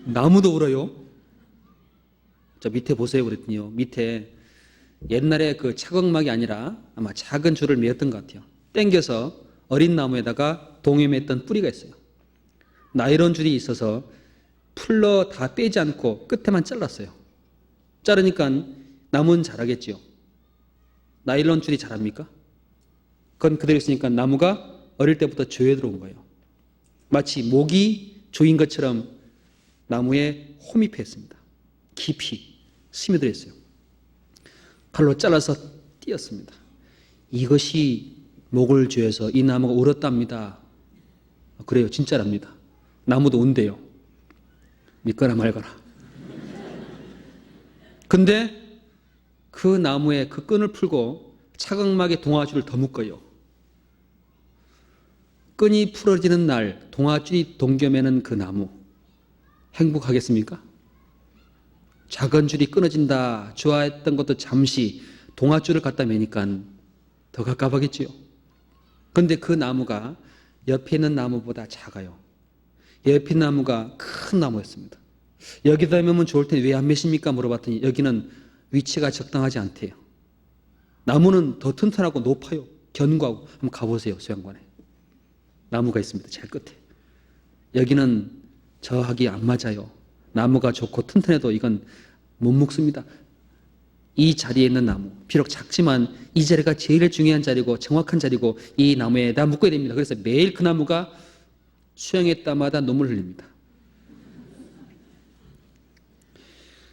나무도 울어요? 저 밑에 보세요 그랬더니요. 밑에 옛날에 그 차광막이 아니라 아마 작은 줄을 메었던 것 같아요. 당겨서 어린 나무에다가 동에 맸던 뿌리가 있어요. 나이론 줄이 있어서 풀러 다 빼지 않고 끝에만 잘랐어요. 자르니까 나무는 자라겠지요. 나일론 줄이 자랍니까? 그건 그대로 있으니까 나무가 어릴 때부터 조에 들어온 거예요. 마치 모기 조인 것처럼 나무에 홈입했습니다. 깊이 스며들어 있어요. 칼로 잘라서 띄었습니다. 이것이 목을 죄어서 이 나무가 울었답니다. 그래요, 진짜랍니다. 나무도 운대요. 믿거나 말거나. 근데 그 나무에 그 끈을 풀고 차광막에 동아줄을 더 묶어요. 끈이 풀어지는 날 동아줄이 동겨매는 그 나무 행복하겠습니까? 작은 줄이 끊어진다 좋아했던 것도 잠시 동아줄을 갖다 매니까 더 갑갑하겠지요. 그런데 그 나무가 옆에 있는 나무보다 작아요. 옆에 있는 나무가 큰 나무였습니다. 여기다 매면 좋을 텐데 왜 안 매십니까? 물어봤더니 여기는 위치가 적당하지 않대요. 나무는 더 튼튼하고 높아요. 견고하고. 한번 가보세요. 수양관에 나무가 있습니다. 제일 끝에. 여기는 저하기 안 맞아요. 나무가 좋고 튼튼해도 이건 못 묶습니다. 이 자리에 있는 나무, 비록 작지만 이 자리가 제일 중요한 자리고 정확한 자리고 이 나무에다 묶어야 됩니다. 그래서 매일 그 나무가 수양회 때마다 눈물 흘립니다.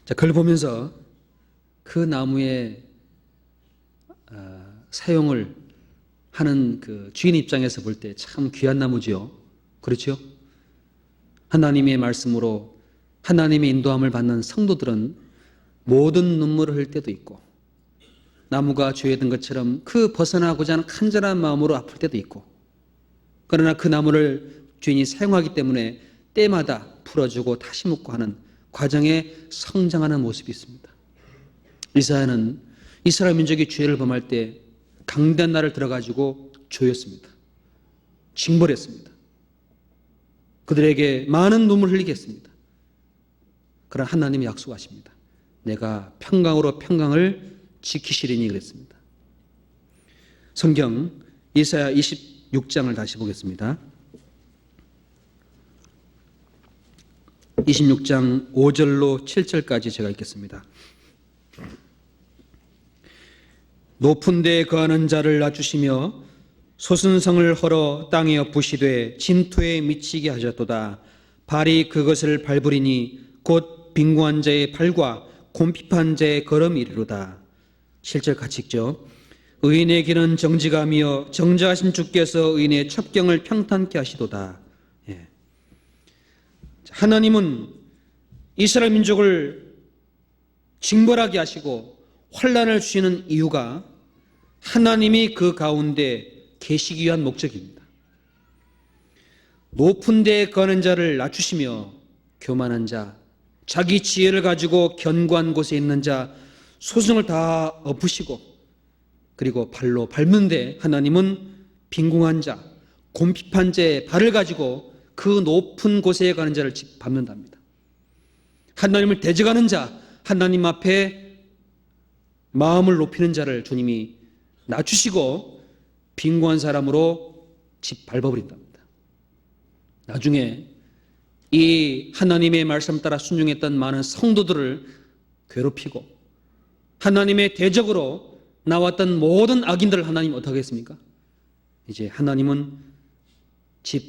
자, 그걸 보면서 그 나무의 사용을 하는 그 주인 입장에서 볼 때 참 귀한 나무지요. 그렇죠? 하나님의 말씀으로 하나님의 인도함을 받는 성도들은 모든 눈물을 흘릴 때도 있고 나무가 죄에 든 것처럼 그 벗어나고자 하는 간절한 마음으로 아플 때도 있고 그러나 그 나무를 주인이 사용하기 때문에 때마다 풀어주고 다시 묶고 하는 과정에 성장하는 모습이 있습니다. 이사야는 이스라엘 민족이 죄를 범할 때 강대한 날을 들어가지고 조였습니다. 징벌했습니다. 그들에게 많은 눈물을 흘리게 했습니다. 그러나 하나님이 약속하십니다. 내가 평강으로 평강을 지키시리니 그랬습니다. 성경 이사야 26장을 다시 보겠습니다. 26장 5절로 7절까지 제가 읽겠습니다. 높은 데에 거하는 자를 낮추시며 소순성을 헐어 땅에 엎으시되 진토에 미치게 하셨도다. 발이 그것을 밟으리니 곧 빈궁한 자의 발과 곰핍한 자의 걸음이리로다. 7절 같이 읽죠. 의인의 길은 정직하며 정직하신 주께서 의인의 첩경을 평탄케 하시도다. 하나님은 이스라엘 민족을 징벌하게 하시고 환난을 주시는 이유가 하나님이 그 가운데 계시기 위한 목적입니다. 높은 데에 거는 자를 낮추시며 교만한 자, 자기 지혜를 가지고 견고한 곳에 있는 자, 소승을 다 엎으시고, 그리고 발로 밟는데 하나님은 빈궁한 자, 곰핍한 자의 발을 가지고 그 높은 곳에 가는 자를 밟는답니다. 하나님을 대적하는 자, 하나님 앞에 마음을 높이는 자를 주님이 낮추시고 빈궁한 사람으로 밟아버린답니다. 나중에 이 하나님의 말씀 따라 순종했던 많은 성도들을 괴롭히고 하나님의 대적으로 나왔던 모든 악인들을 하나님 어떻게 했습니까? 이제 하나님은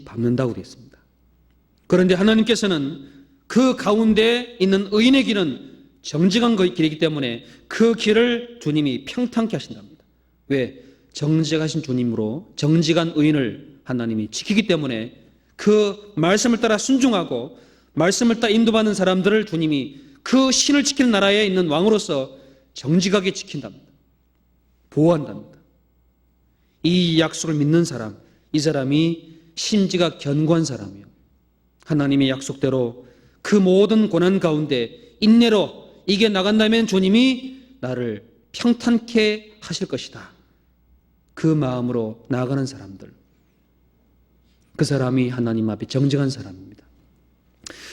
밟는다고 되어 있습니다. 그런데 하나님께서는 그 가운데 있는 의인의 길은 정직한 길이기 때문에 그 길을 주님이 평탄케 하신답니다. 왜? 정직하신 주님으로 정직한 의인을 하나님이 지키기 때문에 그 말씀을 따라 순종하고 말씀을 따라 인도받는 사람들을 주님이 그 신을 지키는 나라에 있는 왕으로서 정직하게 지킨답니다. 보호한답니다. 이 약속을 믿는 사람, 이 사람이 심지가 견고한 사람이요, 하나님의 약속대로 그 모든 고난 가운데 인내로 이겨나간다면 주님이 나를 평탄케 하실 것이다. 그 마음으로 나아가는 사람들, 그 사람이 하나님 앞에 정직한 사람입니다.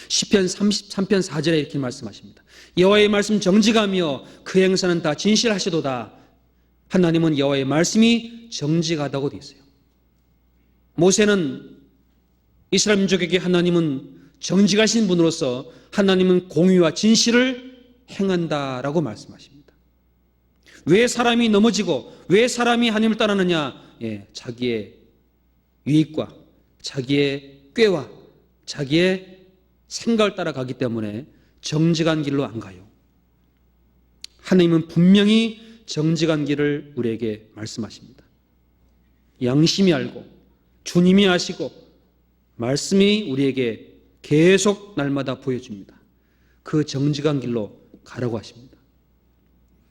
시편 33편 4절에 이렇게 말씀하십니다. 여호와의 말씀 정직하며 그 행사는 다 진실하시도다. 하나님은 여호와의 말씀이 정직하다고 되어 있어요. 모세는 이스라엘 민족에게 하나님은 정직하신 분으로서 하나님은 공의와 진실을 행한다라고 말씀하십니다. 왜 사람이 넘어지고 왜 사람이 하나님을 따르느냐? 자기의 유익과 자기의 꾀와 자기의 생각을 따라가기 때문에 정직한 길로 안 가요. 하나님은 분명히 정직한 길을 우리에게 말씀하십니다. 양심이 알고 주님이 아시고 말씀이 우리에게 계속 날마다 보여줍니다. 그 정직한 길로 가라고 하십니다.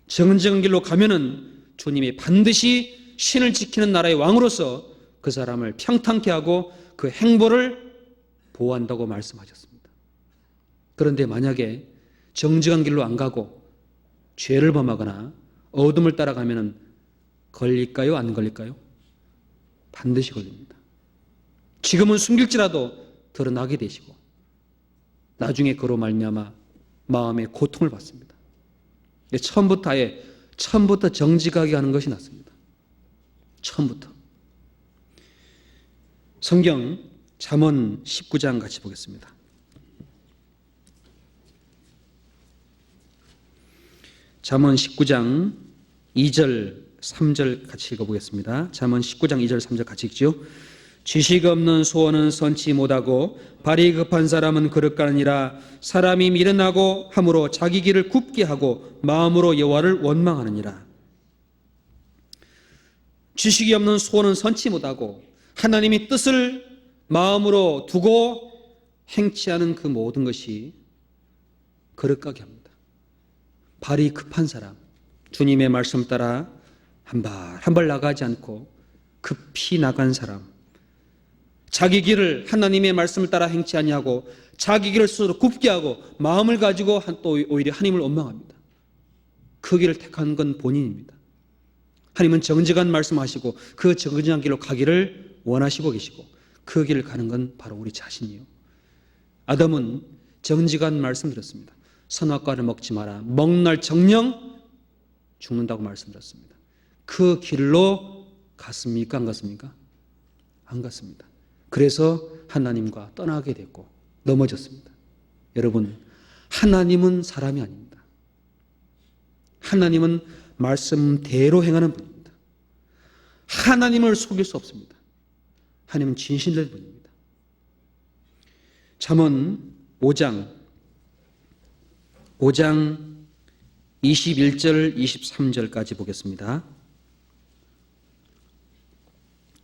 정직한 길로 가면은 주님이 반드시 신을 지키는 나라의 왕으로서 그 사람을 평탄케 하고 그 행보를 보호한다고 말씀하셨습니다. 그런데 만약에 정직한 길로 안 가고 죄를 범하거나 어둠을 따라가면 걸릴까요? 안 걸릴까요? 반드시 걸립니다. 지금은 숨길지라도 드러나게 되시고 나중에 그로 말미암아 마음의 고통을 받습니다. 처음부터 정직하게 하는 것이 낫습니다. 처음부터. 성경 잠언 19장 같이 보겠습니다. 잠언 19장 2절 3절 같이 읽어보겠습니다. 잠언 19장 2절 3절 같이 읽죠. 지식 없는 소원은 선치 못하고 발이 급한 사람은 그릇가느니라. 사람이 미련하고 함으로 자기 길을 굽게 하고 마음으로 여호와를 원망하느니라. 지식이 없는 소원은 선치 못하고 하나님의 뜻을 마음으로 두고 행치 않은 그 모든 것이 그릇가게 합니다. 발이 급한 사람, 주님의 말씀 따라 한 발 나가지 않고 급히 나간 사람, 자기 길을 하나님의 말씀을 따라 행치 아니하고 자기 길을 스스로 굽게 하고 마음을 가지고 또 오히려 하나님을 원망합니다. 그 길을 택한 건 본인입니다. 하나님은 정직한 말씀하시고 그 정직한 길로 가기를 원하시고 계시고 그 길을 가는 건 바로 우리 자신이요. 아담은 정직한 말씀 드렸습니다. 선악과를 먹지 마라. 먹는 날 정령 죽는다고 말씀드렸습니다. 그 길로 갔습니까? 안 갔습니까? 안 갔습니다. 그래서 하나님과 떠나게 됐고 넘어졌습니다. 여러분, 하나님은 사람이 아닙니다. 하나님은 말씀대로 행하는 분입니다. 하나님을 속일 수 없습니다. 하나님은 진실된 분입니다. 잠언 5장 21절 23절까지 보겠습니다.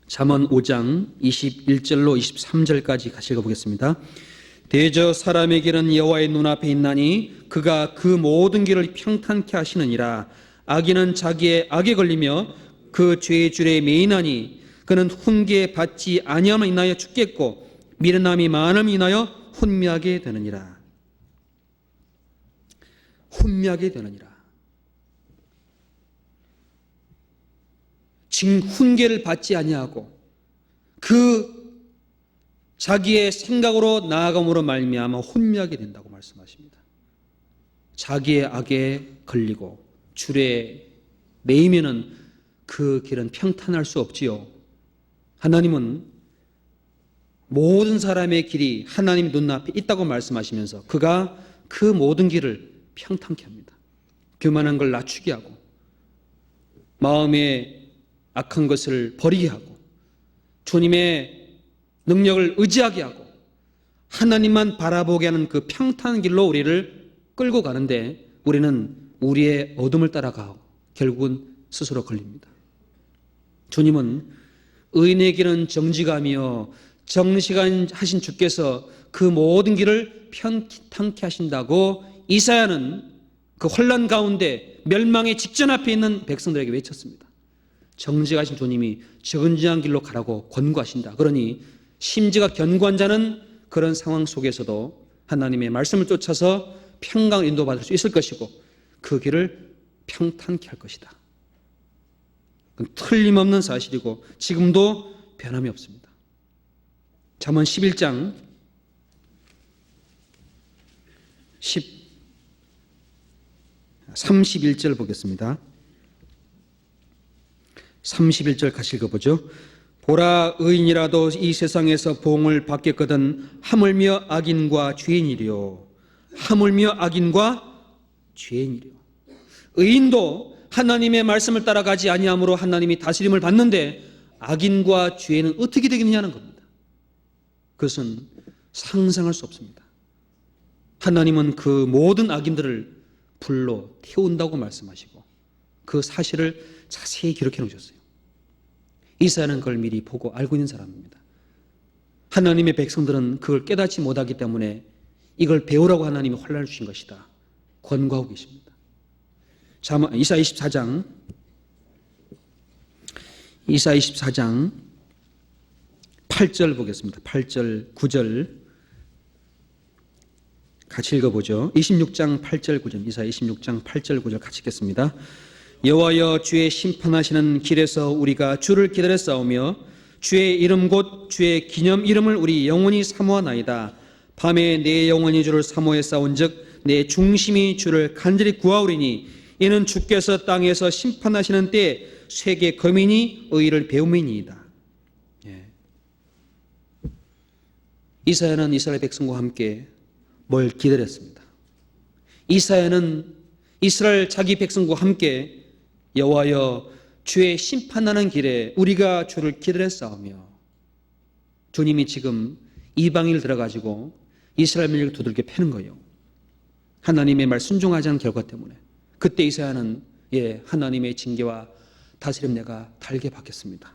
잠언 5장 21절로 23절까지 같이 읽어보겠습니다. 대저 사람의 길은 여호와의 눈앞에 있나니 그가 그 모든 길을 평탄케 하시느니라. 악인은 자기의 악에 걸리며 그 죄의 줄에 매이나니 그는 훈계에 받지 아니함을 인하여 죽겠고 미련함이 많음을 인하여 혼미하게 되느니라. 혼미하게 되느니라. 지금 훈계를 받지 아니하고 그 자기의 생각으로 나아감으로 말미암아 혼미하게 된다고 말씀하십니다. 자기의 악에 걸리고 줄에 매이면은 그 길은 평탄할 수 없지요. 하나님은 모든 사람의 길이 하나님 눈앞에 있다고 말씀하시면서 그가 그 모든 길을 평탄케 합니다. 교만한 걸 낮추게 하고 마음에 악한 것을 버리게 하고 주님의 능력을 의지하게 하고 하나님만 바라보게 하는 그 평탄한 길로 우리를 끌고 가는데 우리는 우리의 어둠을 따라가고 결국은 스스로 걸립니다. 주님은 의인의 길은 정직하며 정직하신 주께서 그 모든 길을 평탄케 하신다고 이사야는 그 혼란 가운데 멸망의 직전 앞에 있는 백성들에게 외쳤습니다. 정직하신 주님이 정직한 길로 가라고 권고하신다. 그러니 심지가 견고한 자는 그런 상황 속에서도 하나님의 말씀을 쫓아서 평강을 인도받을 수 있을 것이고 그 길을 평탄케 할 것이다. 그건 틀림없는 사실이고 지금도 변함이 없습니다. 잠언 11장 31절 보겠습니다. 31절 같이 읽어보죠. 보라, 의인이라도 이 세상에서 보응을 받겠거든 하물며 악인과 죄인이리요. 하물며 악인과 죄인이리요. 의인도 하나님의 말씀을 따라가지 아니함으로 하나님이 다스림을 받는데 악인과 죄인은 어떻게 되겠느냐는 겁니다. 그것은 상상할 수 없습니다. 하나님은 그 모든 악인들을 불로 태운다고 말씀하시고 그 사실을 자세히 기록해 놓으셨어요. 이사야는 그걸 미리 보고 알고 있는 사람입니다. 하나님의 백성들은 그걸 깨닫지 못하기 때문에 이걸 배우라고 하나님이 혼란을 주신 것이다. 권고하고 계십니다. 이사야 24장 8절 보겠습니다. 8절 9절 같이 읽어보죠. 26장 8절 9절 이사야 26장 8절 9절 같이 읽겠습니다. 여호와여, 주의 심판하시는 길에서 우리가 주를 기다렸사오며 주의 이름 곧 주의 기념 이름을 우리 영원히 사모하나이다. 밤에 내 영혼이 주를 사모했사온즉 내 중심이 주를 간절히 구하오리니 이는 주께서 땅에서 심판하시는 때에 세계 거민이 의를 배움이니이다. 이사야는 이스라엘 백성과 함께 뭘 기다렸습니다. 이사야는 이스라엘 자기 백성과 함께 여호와여, 주의 심판하는 길에 우리가 주를 기다렸사오며 주님이 지금 이방인을 들어가지고 이스라엘 민족을 두들겨 패는 거예요. 하나님의 말 순종하지 않은 결과 때문에. 그때 이사야는 하나님의 징계와 다스림 내가 달게 받겠습니다.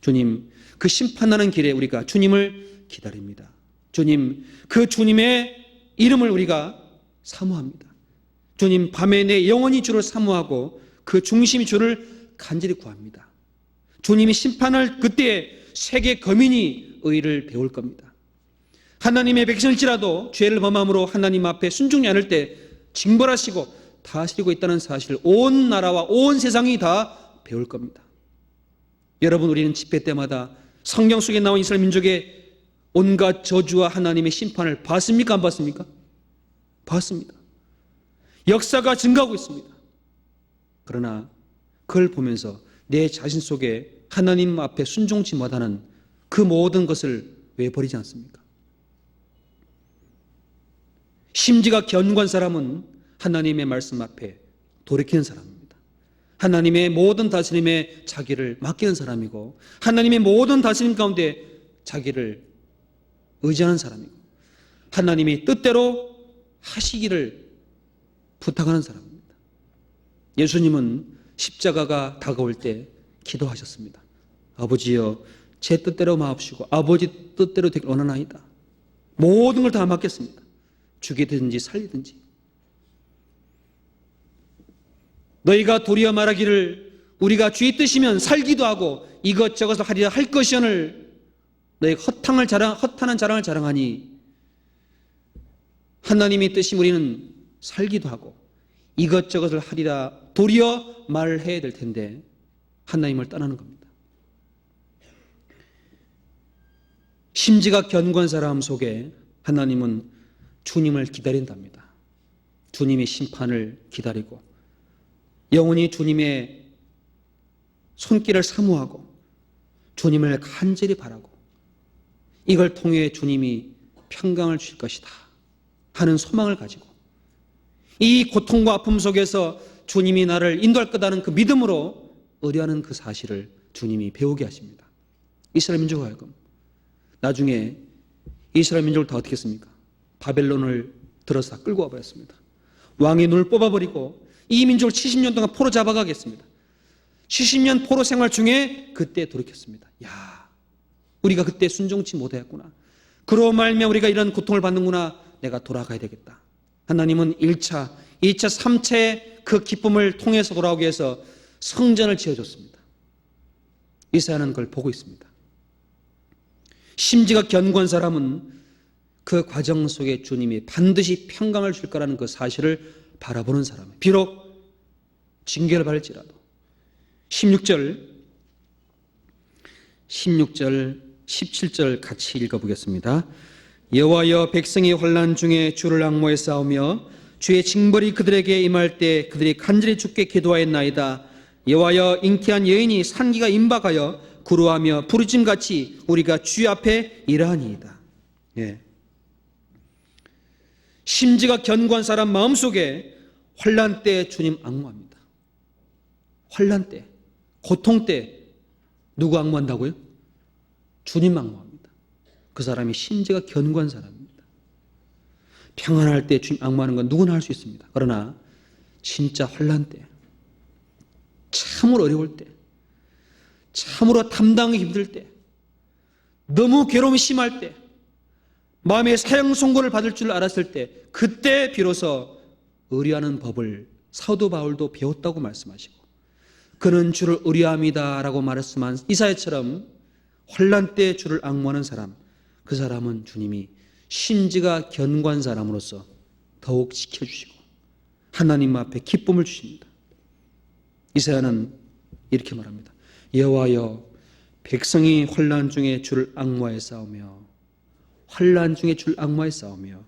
주님, 그 심판하는 길에 우리가 주님을 기다립니다. 주님, 그 주님의 이름을 우리가 사모합니다. 주님, 밤에 내 영혼이 주를 사모하고 그 중심이 주를 간절히 구합니다. 주님이 심판할 그때에 세계 거민이 의를 배울 겁니다. 하나님의 백성일지라도 죄를 범함으로 하나님 앞에 순종이 않을 때 징벌하시고 다스리고 있다는 사실을 온 나라와 온 세상이 다 배울 겁니다. 여러분, 우리는 집회 때마다 성경 속에 나온 이스라엘 민족의 온갖 저주와 하나님의 심판을 봤습니까? 안 봤습니까? 봤습니다. 역사가 증가하고 있습니다. 그러나 그걸 보면서 내 자신 속에 하나님 앞에 순종치 못하는 그 모든 것을 왜 버리지 않습니까? 심지가 견고한 사람은 하나님의 말씀 앞에 돌이키는 사람입니다. 하나님의 모든 다스림에 자기를 맡기는 사람이고 하나님의 모든 다스림 가운데 자기를 의지하는 사람이고 하나님이 뜻대로 하시기를 부탁하는 사람입니다. 예수님은 십자가가 다가올 때 기도하셨습니다. 아버지여, 제 뜻대로 마옵시고 아버지 뜻대로 되길 원하나이다. 모든 걸 다 맡겼습니다. 죽이든지 살리든지. 너희가 도리어 말하기를 우리가 주의 뜻이면 살기도 하고 이것저것을 하리라 할 것이오늘 너희가 허탄한 자랑을 자랑하니 하나님의 뜻이 우리는 살기도 하고 이것저것을 하리라 도리어 말을 해야 될 텐데 하나님을 떠나는 겁니다. 심지가 견고한 사람 속에 하나님은 주님을 기다린답니다. 주님의 심판을 기다리고 영원히 주님의 손길을 사모하고 주님을 간절히 바라고 이걸 통해 주님이 평강을 주실 것이다 하는 소망을 가지고 이 고통과 아픔 속에서 주님이 나를 인도할 거다는 그 믿음으로 의뢰하는 그 사실을 주님이 배우게 하십니다. 이스라엘 민족을 하여금 나중에 이스라엘 민족을 다 어떻게 했습니까? 바벨론을 들어서 다 끌고 와버렸습니다. 왕의 눈을 뽑아버리고 이 민족을 70년 동안 포로 잡아가겠습니다. 70년 포로 생활 중에 그때 돌이켰습니다. 야, 우리가 그때 순종치 못했구나. 그로 말미암아 우리가 이런 고통을 받는구나. 내가 돌아가야 되겠다. 하나님은 1차, 2차, 3차의 그 기쁨을 통해서 돌아오기 위해서 성전을 지어줬습니다. 이사야는 그걸 보고 있습니다. 심지가 견고한 사람은 그 과정 속에 주님이 반드시 평강을 줄 거라는 그 사실을 바라보는 사람이에요. 비록 징계를 받을지라도 16절, 17절 같이 읽어보겠습니다. 여호와여 백성이 환난 중에 주를 앙모해 싸우며 주의 징벌이 그들에게 임할 때 그들이 간절히 주께 기도하였나이다. 여호와여 잉태한 여인이 산기가 임박하여 구루하며 부르짐같이 우리가 주 앞에 이러하니이다. 예. 심지가 견고한 사람 마음속에 환난 때 주님 앙모합니다. 환난 때, 고통 때 누구 앙모한다고요? 주님 앙모합니다. 그 사람이 심지가 견고한 사람입니다. 평안할 때 주님 앙모하는 건 누구나 할 수 있습니다. 그러나 진짜 환난 때, 참으로 어려울 때, 참으로 담당하기 힘들 때, 너무 괴로움이 심할 때, 마음의 사형 선고를 받을 줄 알았을 때 그때 비로소 의뢰하는 법을 사도 바울도 배웠다고 말씀하시고 그는 주를 의뢰합니다 라고 말했지만 이사야처럼 환난 때 주를 앙모하는 사람, 그 사람은 주님이 심지가 견고한 사람으로서 더욱 지켜주시고 하나님 앞에 기쁨을 주십니다. 이사야는 이렇게 말합니다. 여호와여 백성이 환난 중에 주를 앙모하여 싸우며 환난 중에 주를 앙모하여 싸우며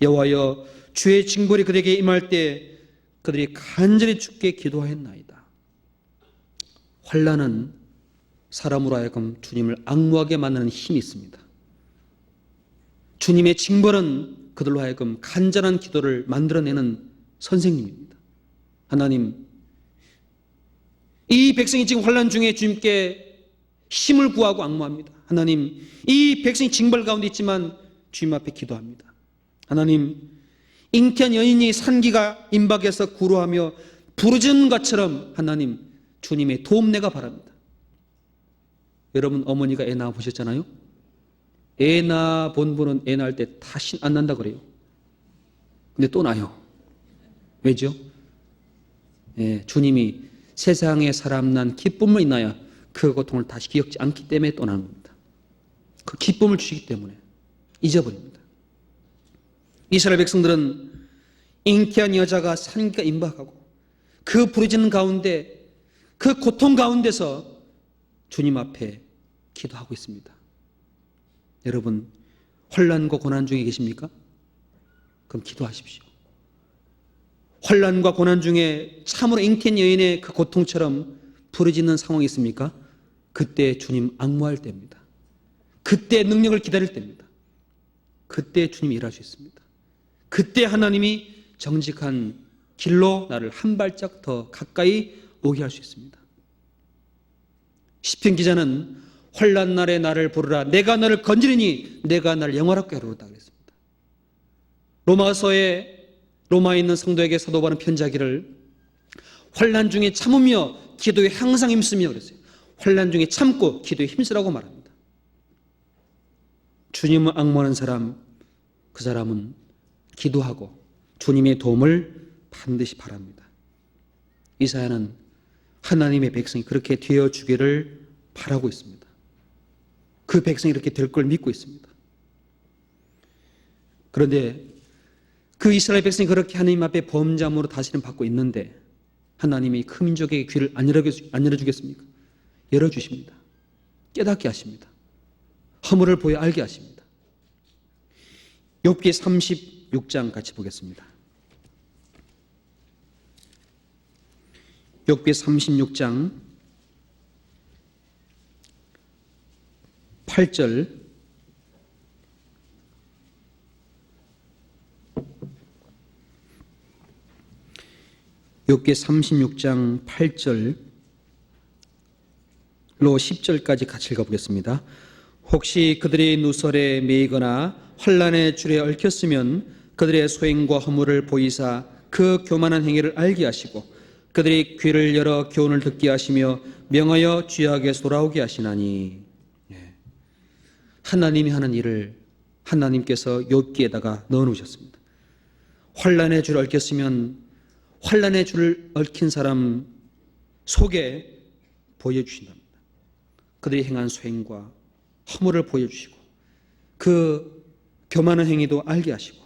여호와여 주의 징벌이 그들에게 임할 때 그들이 간절히 주께 기도하였나이다. 환난은 사람으로 하여금 주님을 앙모하게 만드는 힘이 있습니다. 주님의 징벌은 그들로 하여금 간절한 기도를 만들어내는 선생님입니다. 하나님, 이 백성이 지금 환난 중에 주님께 힘을 구하고 앙모합니다. 하나님, 이 백성이 징벌 가운데 있지만 주님 앞에 기도합니다. 하나님, 잉태한 여인이 산기가 임박해서 구루하며 부르짖는 것처럼 하나님, 주님의 도움 내가 바랍니다. 여러분 어머니가 애 낳아 보셨잖아요? 애 낳아 본 분은 애 낳을 때 다시 안 난다 그래요. 근데 또 나요. 왜죠? 예, 주님이 세상에 사람 난 기쁨을 인하여 그 고통을 다시 기억지 않기 때문에 또 나는 겁니다. 그 기쁨을 주시기 때문에 잊어버립니다. 이스라엘 백성들은 잉태한 여자가 산기가 임박하고 그 부르짖는 가운데 그 고통 가운데서 주님 앞에 기도하고 있습니다. 여러분 환난과 고난 중에 계십니까? 그럼 기도하십시오. 환난과 고난 중에 참으로 잉태한 여인의 그 고통처럼 부르짖는 상황이 있습니까? 그때 주님 앙모할 때입니다. 그때 능력을 기다릴 때입니다. 그때 주님이 일할 수 있습니다. 그때 하나님이 정직한 길로 나를 한 발짝 더 가까이 오게 할 수 있습니다. 시편 기자는 환난 날에 나를 부르라 내가 너를 건지리니 내가 나를 영화롭게 하리로다 그랬습니다. 로마에 있는 성도에게 사도 바울은 편지하기를 환난 중에 참으며 기도에 항상 힘쓰며 그랬어요. 환난 중에 참고 기도에 힘쓰라고 말합니다. 주님을 앙모하는 사람, 그 사람은 기도하고 주님의 도움을 반드시 바랍니다. 이사야는 하나님의 백성이 그렇게 되어주기를 바라고 있습니다. 그 백성이 이렇게 될 걸 믿고 있습니다. 그런데 그 이스라엘 백성이 그렇게 하나님 앞에 범죄함으로 다스림 받고 있는데 하나님이 그 민족에게 귀를 안 열어주겠습니까? 열어주십니다. 깨닫게 하십니다. 허물을 보여 알게 하십니다. 욥기 36장 같이 보겠습니다. 욥기 36장 8절 욥기 36장 8절로 10절까지 같이 읽어보겠습니다. 혹시 그들이 누설에 매이거나 환난의 줄에 얽혔으면 그들의 소행과 허물을 보이사 그 교만한 행위를 알게 하시고 그들이 귀를 열어 교훈을 듣게 하시며 명하여 죄악에서 돌아오게 하시나니. 하나님이 하는 일을 하나님께서 욥기에다가 넣어놓으셨습니다. 환난의 줄을 얽혔으면 환난의 줄을 얽힌 사람 속에 보여주신답니다. 그들이 행한 소행과 허물을 보여주시고 그 교만한 행위도 알게 하시고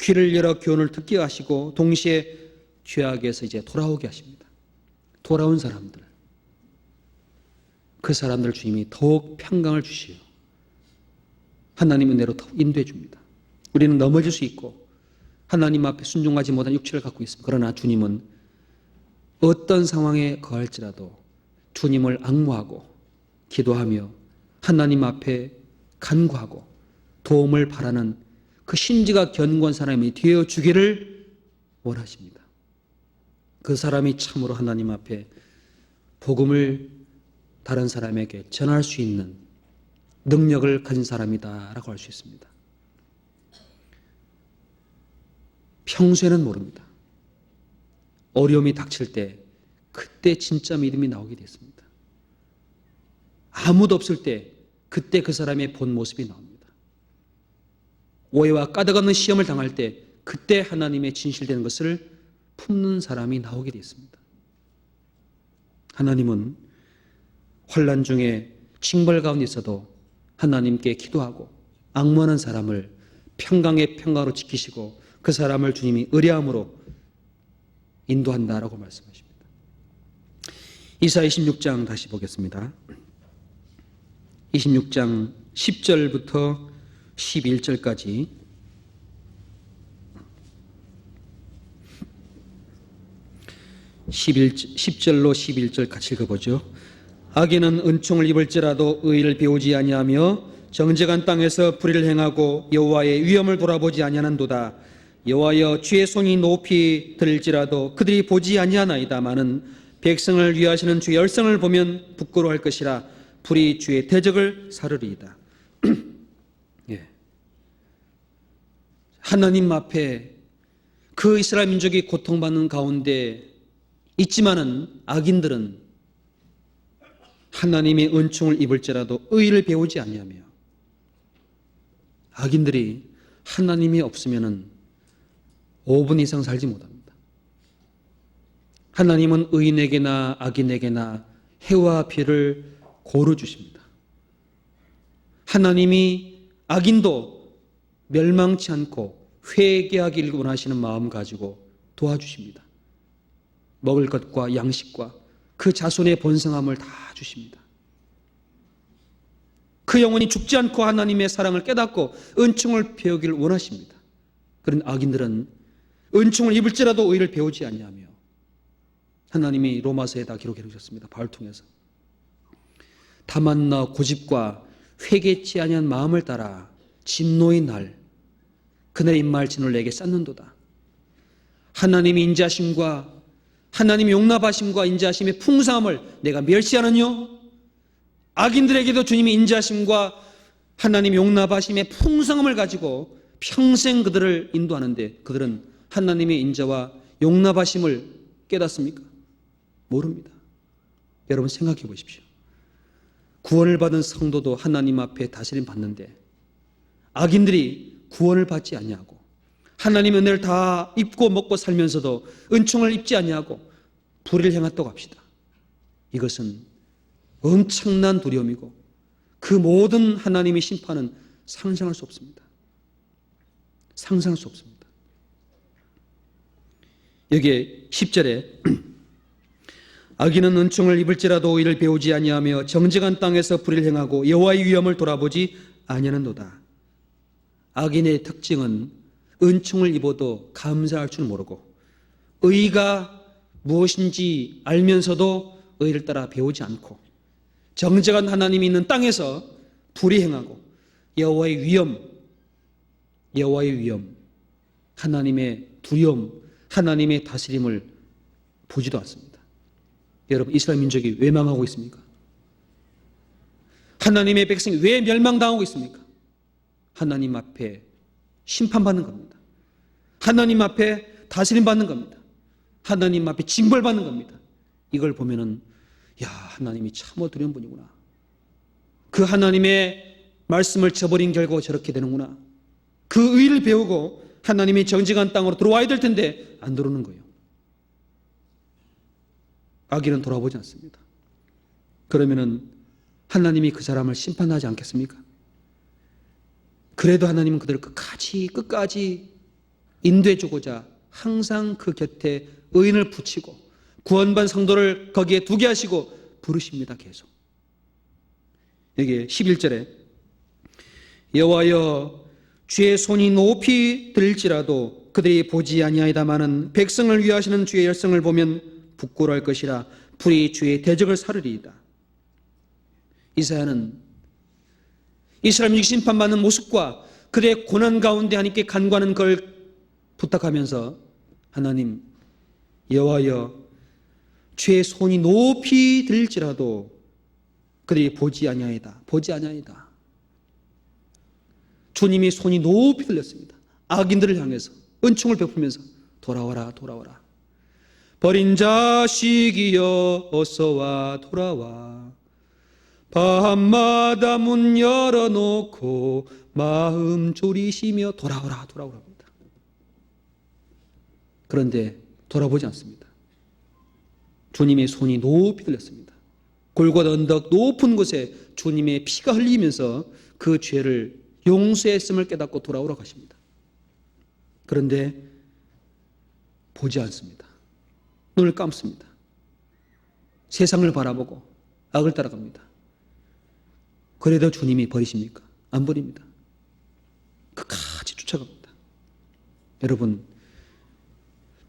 귀를 열어 교훈을 듣게 하시고 동시에 죄악에서 이제 돌아오게 하십니다. 돌아온 사람들, 그 사람들 주님이 더욱 평강을 주시어 하나님 은혜로 더욱 인도해 줍니다. 우리는 넘어질 수 있고 하나님 앞에 순종하지 못한 육체를 갖고 있습니다. 그러나 주님은 어떤 상황에 거할지라도 주님을 앙모하고 기도하며 하나님 앞에 간구하고 도움을 바라는 그 심지가 견고한 사람이 되어주기를 원하십니다. 그 사람이 참으로 하나님 앞에 복음을 다른 사람에게 전할 수 있는 능력을 가진 사람이다라고 할 수 있습니다. 평소에는 모릅니다. 어려움이 닥칠 때 그때 진짜 믿음이 나오게 됐습니다. 아무도 없을 때 그때 그 사람의 본 모습이 나옵니다. 오해와 까닭 없는 시험을 당할 때 그때 하나님의 진실되는 것을 품는 사람이 나오게 됐습니다. 하나님은 환난 중에 징벌 가운데 있어도 하나님께 기도하고 앙모하는 사람을 평강의 평강으로 지키시고 그 사람을 주님이 의뢰함으로 인도한다라고 말씀하십니다. 이사야 26장 다시 보겠습니다. 26장 10절부터 11절까지 10절로 11절 같이 읽어보죠. 악인은 은총을 입을지라도 의를 배우지 아니하며 정직한 땅에서 불의를 행하고 여호와의 위엄을 돌아보지 아니하는도다. 여호와여 주의 손이 높이 들지라도 그들이 보지 아니하나이다마는 백성을 위하시는 주의 열성을 보면 부끄러워할 것이라. 불이 주의 대적을 사르리이다. 예. 하나님 앞에 그 이스라엘 민족이 고통받는 가운데 있지만은 악인들은 하나님의 은총을 입을지라도 의를 배우지 아니하며 악인들이 하나님이 없으면은 5분 이상 살지 못합니다. 하나님은 의인에게나 악인에게나 해와 비를 고루 주십니다. 하나님이 악인도 멸망치 않고 회개하기를 원하시는 마음 가지고 도와주십니다. 먹을 것과 양식과 그 자손의 번성함을 다 주십니다. 그 영혼이 죽지 않고 하나님의 사랑을 깨닫고 은총을 배우기를 원하십니다. 그런 악인들은 은총을 입을지라도 의를 배우지 아니하며 하나님이 로마서에다 기록해 주셨습니다. 바울 통해서 다만 나 고집과 회개치 아니한 마음을 따라 진노의 날 그날의 임마할 진노를 내게 쌓는도다. 하나님의 인자하심과 하나님의 용납하심과 인자하심의 풍성함을 내가 멸시하느뇨? 악인들에게도 주님의 인자하심과 하나님의 용납하심의 풍성함을 가지고 평생 그들을 인도하는데 그들은 하나님의 인자와 용납하심을 깨닫습니까? 모릅니다. 여러분 생각해 보십시오. 구원을 받은 성도도 하나님 앞에 다스림 받는데 악인들이 구원을 받지 아니하고 하나님의 은혜를 다 입고 먹고 살면서도 은총을 입지 아니하고 불의를 행했다고 합시다. 이것은 엄청난 두려움이고 그 모든 하나님의 심판은 상상할 수 없습니다. 상상할 수 없습니다. 여기에 10절에 악인은 은총을 입을지라도 이를 배우지 아니하며 정직한 땅에서 불의를 행하고 여호와의 위엄을 돌아보지 아니하는도다. 악인의 특징은 은총을 입어도 감사할 줄 모르고 의가 무엇인지 알면서도 의를 따라 배우지 않고 정직한 하나님이 있는 땅에서 불의 행하고 여호와의 위엄, 하나님의 두려움, 하나님의 다스림을 보지도 않습니다. 여러분, 이스라엘 민족이 왜 망하고 있습니까? 하나님의 백성이 왜 멸망당하고 있습니까? 하나님 앞에 심판받는 겁니다. 하나님 앞에 다스림받는 겁니다. 하나님 앞에 징벌받는 겁니다. 이걸 보면은 야, 하나님이 참으로 두려운 분이구나. 그 하나님의 말씀을 저버린 결과 저렇게 되는구나. 그 의를 배우고 하나님이 정직한 땅으로 들어와야 될 텐데 안 들어오는 거예요. 악인은 돌아보지 않습니다. 그러면은 하나님이 그 사람을 심판하지 않겠습니까? 그래도 하나님은 그들을 끝까지 인도해 주고자 항상 그 곁에 의인을 붙이고 구원받은 성도를 거기에 두게 하시고 부르십니다. 계속. 여기 11절에 여호와여 주의 손이 높이 들지라도 그들이 보지 아니하이다마는 백성을 위하시는 주의 열성을 보면 부끄러워할 것이라 불이 주의 대적을 사르리이다. 이사야는 이스라엘 민족이 심판받는 모습과 그들의 고난 가운데 하나님께 간구하는 걸 부탁하면서 하나님 여호와여 주의 손이 높이 들지라도 그들이 보지 아니하이다. 주님이 손이 높이 들렸습니다. 악인들을 향해서 은총을 베푸면서 돌아와라. 버린 자식이여 어서와 돌아와. 밤마다 문 열어놓고 마음 졸이시며 돌아오라 합니다. 그런데 돌아보지 않습니다. 주님의 손이 높이 들렸습니다. 골고다 언덕 높은 곳에 주님의 피가 흘리면서 그 죄를 용서했음을 깨닫고 돌아오라고 하십니다. 그런데 보지 않습니다. 눈을 감습니다. 세상을 바라보고 악을 따라갑니다. 그래도 주님이 버리십니까? 안 버립니다. 끝까지 쫓아갑니다. 여러분,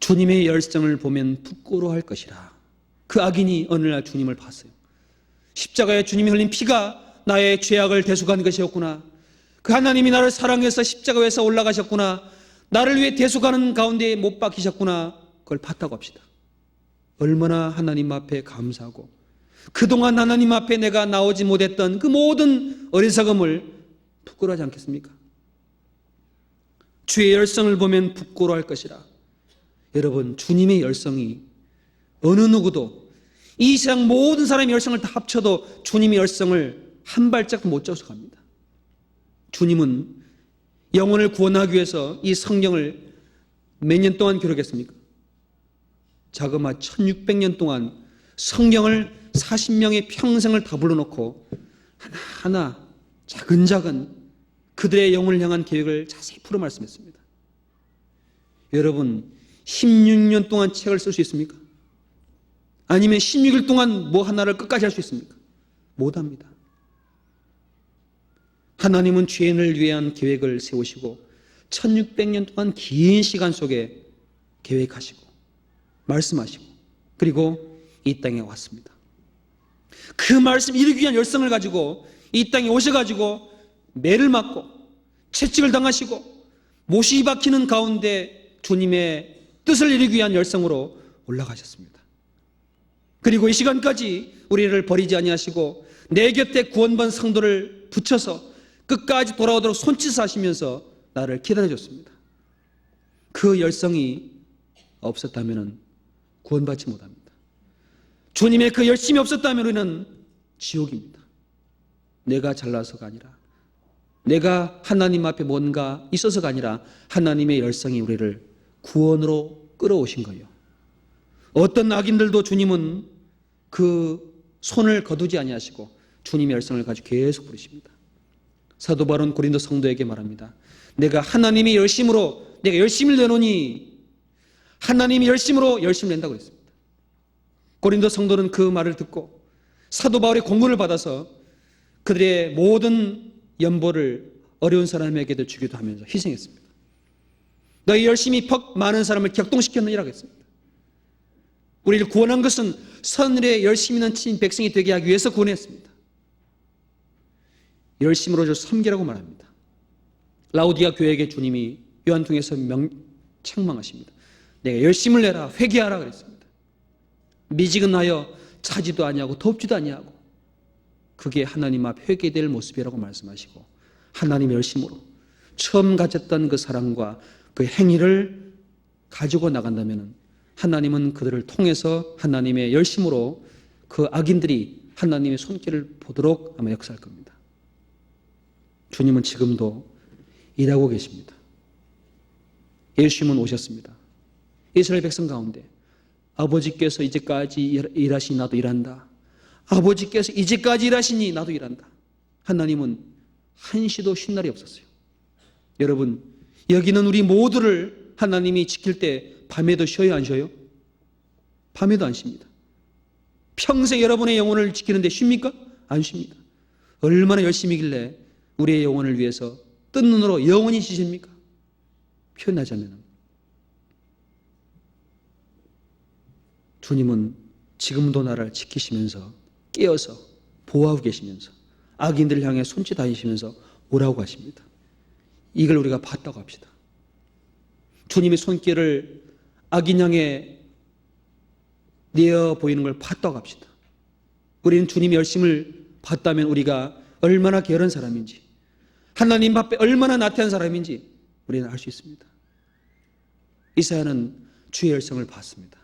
주님의 열정을 보면 부끄러워할 것이라. 그 악인이 어느 날 주님을 봤어요. 십자가에 주님이 흘린 피가 나의 죄악을 대속한 것이었구나. 그 하나님이 나를 사랑해서 십자가에서 올라가셨구나. 나를 위해 대속하는 가운데 못 박히셨구나. 그걸 봤다고 합시다. 얼마나 하나님 앞에 감사하고 그동안 하나님 앞에 내가 나오지 못했던 그 모든 어리석음을 부끄러워하지 않겠습니까? 주의 열성을 보면 부끄러워할 것이라. 여러분, 주님의 열성이 어느 누구도 이 세상 모든 사람의 열성을 다 합쳐도 주님의 열성을 한 발짝도 못 쫓아갑니다. 주님은 영혼을 구원하기 위해서 이 성경을 몇 년 동안 기록했습니까? 자그마 1600년 동안 성경을 40명의 평생을 다 불러놓고 하나하나 작은 그들의 영혼을 향한 계획을 자세히 풀어 말씀했습니다. 여러분, 16년 동안 책을 쓸 수 있습니까? 아니면 16일 동안 뭐 하나를 끝까지 할 수 있습니까? 못합니다. 하나님은 죄인을 위한 계획을 세우시고 1600년 동안 긴 시간 속에 계획하시고 말씀하시고 그리고 이 땅에 왔습니다. 그 말씀 이루기 위한 열성을 가지고 이 땅에 오셔가지고 매를 맞고 채찍을 당하시고 못이 박히는 가운데 주님의 뜻을 이루기 위한 열성으로 올라가셨습니다. 그리고 이 시간까지 우리를 버리지 아니하시고 내 곁에 구원받은 성도를 붙여서 끝까지 돌아오도록 손짓하시면서 나를 기다려줬습니다. 그 열성이 없었다면 구원받지 못합니다. 주님의 그 열심이 없었다면 우리는 지옥입니다. 내가 잘나서가 아니라 내가 하나님 앞에 뭔가 있어서가 아니라 하나님의 열성이 우리를 구원으로 끌어오신 거예요. 어떤 악인들도 주님은 그 손을 거두지 아니하시고 주님의 열성을 가지고 계속 부르십니다. 사도 바울은 고린도 성도에게 말합니다. 내가 하나님의 열심으로 내가 열심을 내노니 하나님이 열심으로 열심을 낸다고 했습니다. 고린도 성도는 그 말을 듣고 사도 바울의 공문을 받아서 그들의 모든 연보를 어려운 사람에게도 주기도 하면서 희생했습니다. 너희 열심히 많은 사람을 격동시켰느니라고 했습니다. 우리를 구원한 것은 선을에 열심히 넘친 백성이 되게 하기 위해서 구원했습니다. 열심으로 저 섬기라고 말합니다. 라우디아 교회에게 주님이 요한 통해서 책망하십니다. 내가 열심을 내라 회개하라 그랬습니다. 미지근하여 자지도 아니하고 덥지도 아니하고 그게 하나님 앞 회개될 모습이라고 말씀하시고 하나님의 열심으로 처음 가졌던 그 사랑과 그 행위를 가지고 나간다면 하나님은 그들을 통해서 하나님의 열심으로 그 악인들이 하나님의 손길을 보도록 아마 역사할 겁니다. 주님은 지금도 일하고 계십니다. 예수님은 오셨습니다. 이스라엘 백성 가운데 아버지께서 이제까지 일하시니 나도 일한다. 아버지께서 이제까지 일하시니 나도 일한다. 하나님은 한시도 쉰 날이 없었어요. 여러분, 여기는 우리 모두를 하나님이 지킬 때 밤에도 쉬어요, 안 쉬어요? 밤에도 안 쉽니다. 평생 여러분의 영혼을 지키는데 쉽니까? 안 쉽니다. 얼마나 열심히길래 우리의 영혼을 위해서 뜬 눈으로 영원히 쉬십니까? 표현하자면 주님은 지금도 나를 지키시면서 깨어서 보호하고 계시면서 악인들을 향해 손짓 하시면서 오라고 하십니다. 이걸 우리가 봤다고 합시다. 주님의 손길을 악인 향해 내어 보이는 걸 봤다고 합시다. 우리는 주님의 열심을 봤다면 우리가 얼마나 게으른 사람인지 하나님 앞에 얼마나 나태한 사람인지 우리는 알 수 있습니다. 이사야는 주의 열성을 봤습니다.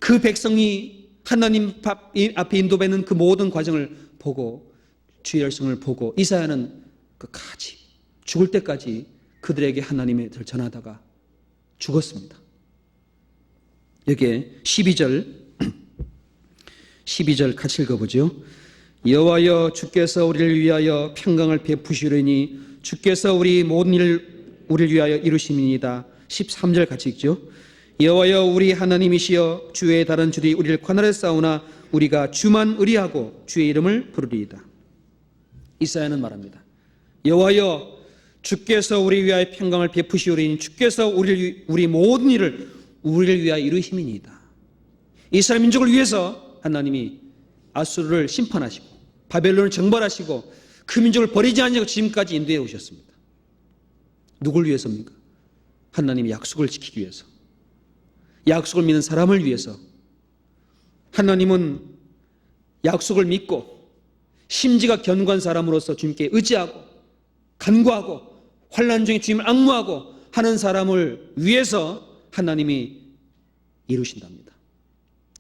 그 백성이 하나님 앞에 인도받는 그 모든 과정을 보고 주의 열성을 보고 이사야는 끝까지 죽을 때까지 그들에게 하나님의 뜻을 전하다가 죽었습니다. 여기에 12절 같이 읽어보죠. 여호와여 주께서 우리를 위하여 평강을 베푸시려니 주께서 우리 모든 일을 우리를 위하여 이루심이니이다. 13절 같이 읽죠. 여호와여 우리 하나님이시여 주의 다른 주들이 우리를 관할했사오나 우리가 주만 의리하고 주의 이름을 부르리이다. 이사야는 말합니다. 여호와여 주께서 우리 위하여 평강을 베푸시오리니 주께서 우리 모든 일을 우리를 위하여 이루심이니이다. 이스라엘 민족을 위해서 하나님이 아수르를 심판하시고 바벨론을 정벌하시고 그 민족을 버리지 않으려고 지금까지 인도해 오셨습니다. 누굴 위해서입니까? 하나님의 약속을 지키기 위해서, 약속을 믿는 사람을 위해서. 하나님은 약속을 믿고 심지가 견고한 사람으로서 주님께 의지하고 간구하고 환난 중에 주님을 앙무하고 하는 사람을 위해서 하나님이 이루신답니다.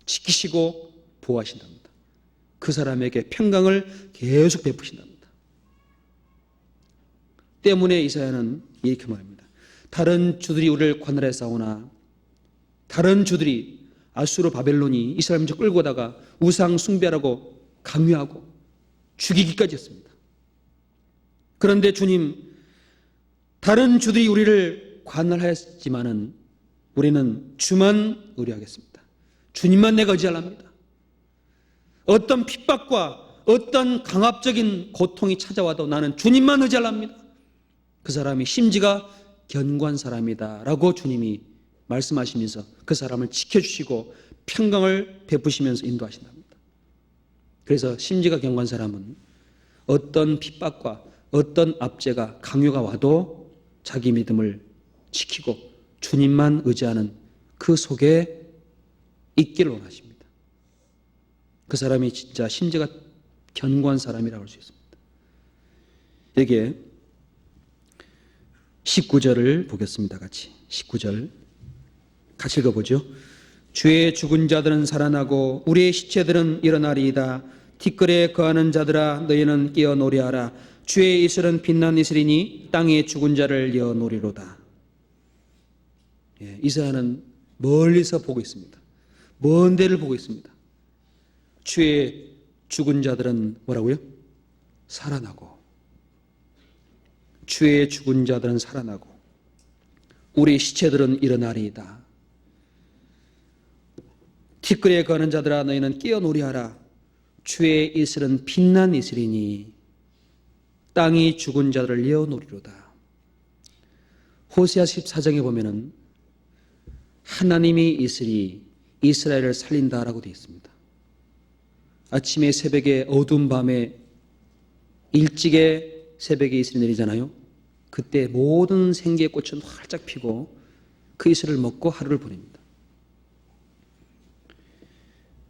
지키시고 보호하신답니다. 그 사람에게 평강을 계속 베푸신답니다. 때문에 이사야는 이렇게 말합니다. 다른 주들이 우리를 관할해 싸우나 다른 주들이 아수르 바벨론이 이스라엘 민족 끌고 오다가 우상 숭배라고 강요하고 죽이기까지 했습니다. 그런데 주님, 다른 주들이 우리를 관할하였지만은 우리는 주만 의뢰하겠습니다. 주님만 내가 의지하랍니다. 어떤 핍박과 어떤 강압적인 고통이 찾아와도 나는 주님만 의지하랍니다. 그 사람이 심지가 견고한 사람이다 라고 주님이 말씀하시면서 그 사람을 지켜주시고 평강을 베푸시면서 인도하신답니다. 그래서 심지가 견고한 사람은 어떤 핍박과 어떤 압제가 강요가 와도 자기 믿음을 지키고 주님만 의지하는 그 속에 있기를 원하십니다. 그 사람이 진짜 심지가 견고한 사람이라고 할 수 있습니다. 여기에 19절을 보겠습니다. 같이 19절 같이 읽어보죠. 주의 죽은 자들은 살아나고 우리의 시체들은 일어나리이다. 티끌에 거하는 자들아 너희는 깨어 노래하라. 주의 이슬은 빛난 이슬이니 땅에 죽은 자를 여노리로다. 이사야는 멀리서 보고 있습니다. 먼 데를 보고 있습니다. 주의 죽은 자들은 뭐라고요? 살아나고, 주의 죽은 자들은 살아나고 우리 시체들은 일어나리이다. 티끌에 거는 자들아 너희는 끼어놀이하라. 주의 이슬은 빛난 이슬이니 땅이 죽은 자들을 여노리로다. 호세아 14장에 보면은 하나님의 이슬이 이스라엘을 살린다라고 되어 있습니다. 아침에 새벽에 어두운 밤에 일찍에 새벽에 이슬이 내리잖아요. 그때 모든 생계의 꽃은 활짝 피고 그 이슬을 먹고 하루를 보냅니다.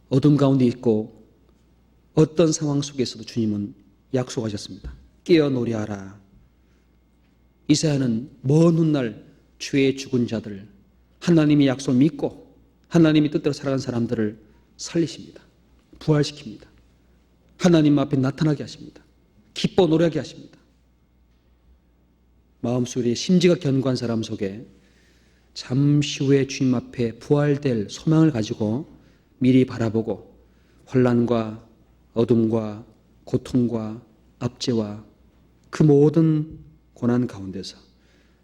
어둠 가운데 있고 어떤 상황 속에서도 주님은 약속하셨습니다. 깨어놀이하라. 이사야는 먼 훗날 주의 죽은 자들, 하나님의 약속을 믿고 하나님의 뜻대로 살아간 사람들을 살리십니다. 부활시킵니다. 하나님 앞에 나타나게 하십니다. 기뻐 노래하게 하십니다. 마음속에 심지가 견고한 사람 속에 잠시 후에 주님 앞에 부활될 소망을 가지고 미리 바라보고 혼란과 어둠과 고통과 압제와 그 모든 고난 가운데서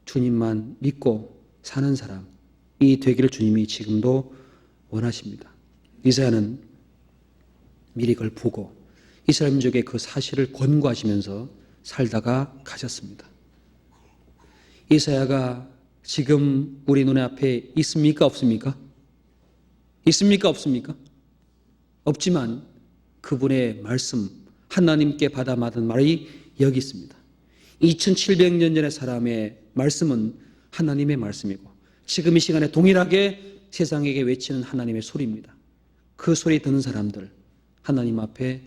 주님만 믿고 사는 사람이 되기를 주님이 지금도 원하십니다. 이사야는 미리 그걸 보고 이스라엘 민족의 그 사실을 권고하시면서 살다가 가셨습니다. 이사야가 지금 우리 눈에 앞에 있습니까? 없습니까? 있습니까? 없습니까? 없지만 그분의 말씀, 하나님께 받아 받은 말이 여기 있습니다. 2700년 전의 사람의 말씀은 하나님의 말씀이고 지금 이 시간에 동일하게 세상에게 외치는 하나님의 소리입니다. 그 소리 듣는 사람들, 하나님 앞에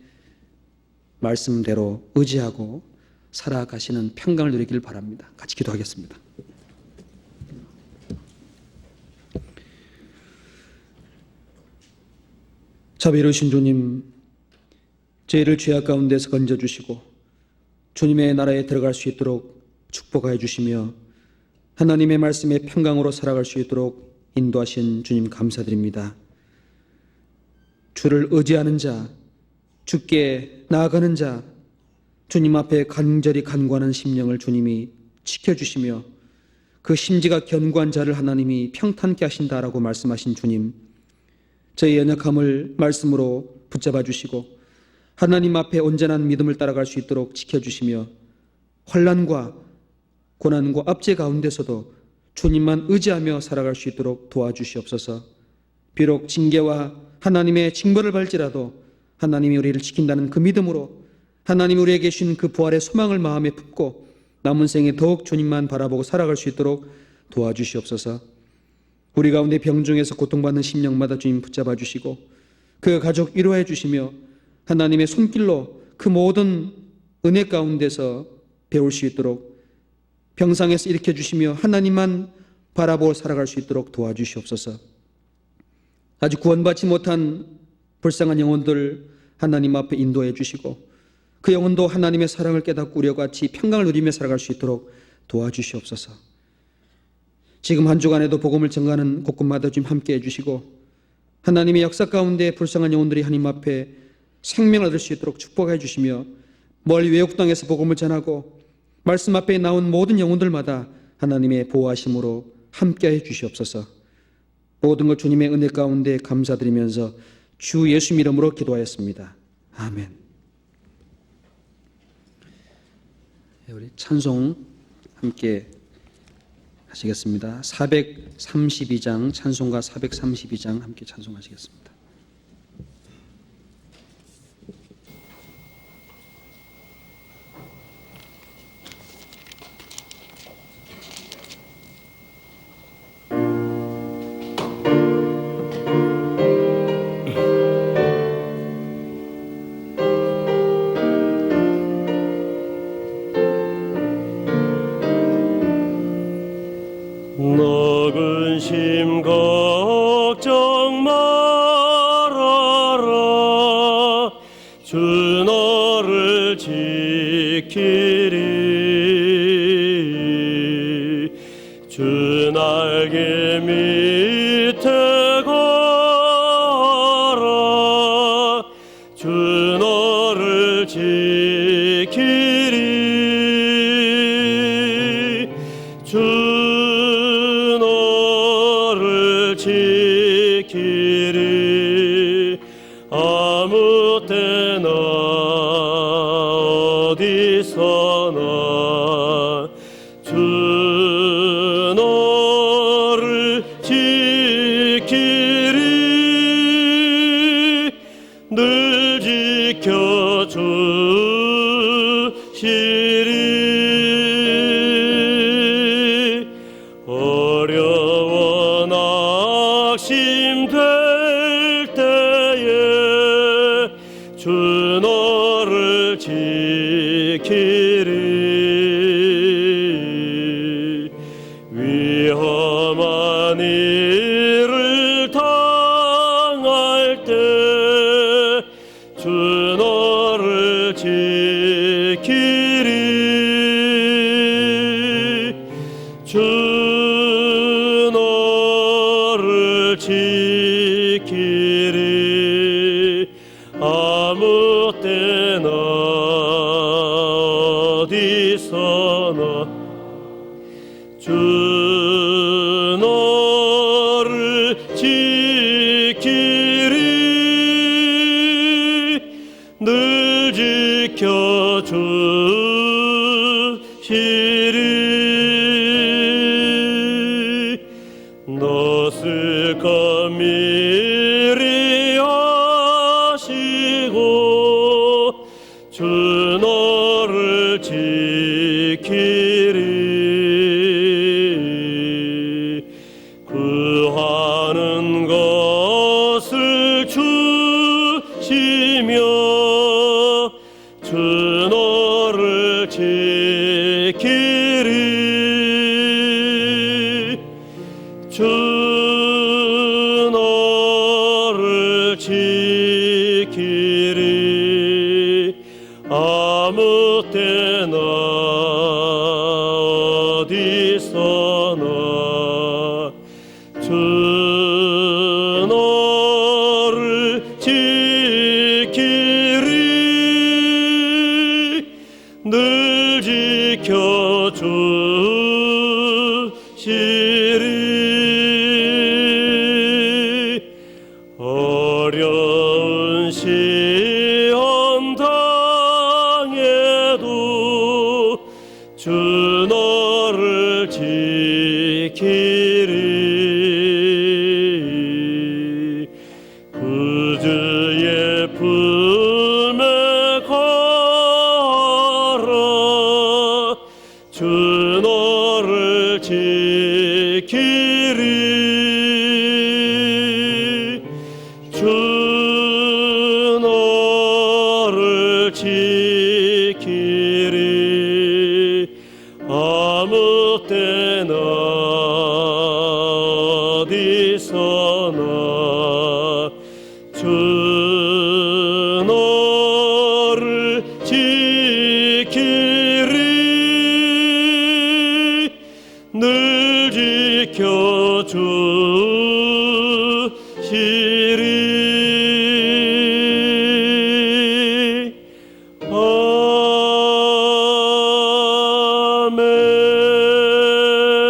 말씀대로 의지하고 살아가시는 평강을 누리길 바랍니다. 같이 기도하겠습니다. 자비로우신 주님, 저희를 죄악 가운데서 건져주시고 주님의 나라에 들어갈 수 있도록 축복하여 주시며 하나님의 말씀에 평강으로 살아갈 수 있도록 인도하신 주님 감사드립니다. 주를 의지하는 자, 주께 나아가는 자, 주님 앞에 간절히 간구하는 심령을 주님이 지켜주시며 그 심지가 견고한 자를 하나님이 평탄케 하신다라고 말씀하신 주님, 저희 연약함을 말씀으로 붙잡아 주시고 하나님 앞에 온전한 믿음을 따라갈 수 있도록 지켜주시며 혼란과 고난과 압제 가운데서도 주님만 의지하며 살아갈 수 있도록 도와주시옵소서. 비록 징계와 하나님의 징벌을 받을지라도 하나님이 우리를 지킨다는 그 믿음으로 하나님이 우리에게 주신 그 부활의 소망을 마음에 품고 남은 생에 더욱 주님만 바라보고 살아갈 수 있도록 도와주시옵소서. 우리 가운데 병중에서 고통받는 심령마다 주님 붙잡아 주시고 그 가족 위로해 주시며 하나님의 손길로 그 모든 은혜 가운데서 배울 수 있도록 병상에서 일으켜 주시며 하나님만 바라보고 살아갈 수 있도록 도와주시옵소서. 아직 구원받지 못한 불쌍한 영혼들 하나님 앞에 인도해 주시고 그 영혼도 하나님의 사랑을 깨닫고 우리와 같이 평강을 누리며 살아갈 수 있도록 도와주시옵소서. 지금 한 주간에도 복음을 전가하는 곳곳마다 좀 함께해 주시고 하나님의 역사 가운데 불쌍한 영혼들이 하나님 앞에 생명을 얻을 수 있도록 축복해 주시며 멀리 외국 땅에서 복음을 전하고 말씀 앞에 나온 모든 영혼들마다 하나님의 보호하심으로 함께해 주시옵소서. 모든 것 주님의 은혜 가운데 감사드리면서 주 예수 이름으로 기도하였습니다. 아멘. 우리 찬송 함께 하시겠습니다. 432장 찬송가 432장 함께 찬송하시겠습니다. 너 근심 걱정 말아라 주 너를 지키 날개 밑에 걸어 주 너를 지키리 주 너를 지키리 아무 때나 어디서나 주 너를 지키리 늘 지켜주시리 어려워 낙심될 때에 주 너를 지키리 위험한 일을 당할 때 주 너를 지키리 주 너를 지키리 아무 때나 어디서나 주 너를 지키리 늘 지켜주시리 너스까 미리 하시고 주 너를 지키리 구하는 것을 주시며 주 너를 지키리 주 너를 지키리 아무 때나 어디서나 주 너를 지키리 늘 지켜주시리 어려운 시험 당해도 주 너를 지키리 구주의 품에 걸어 주 너를 지키리 주 너를 지키리 아무 때나 어디서나 주 너를 지키리 늘 지켜주시리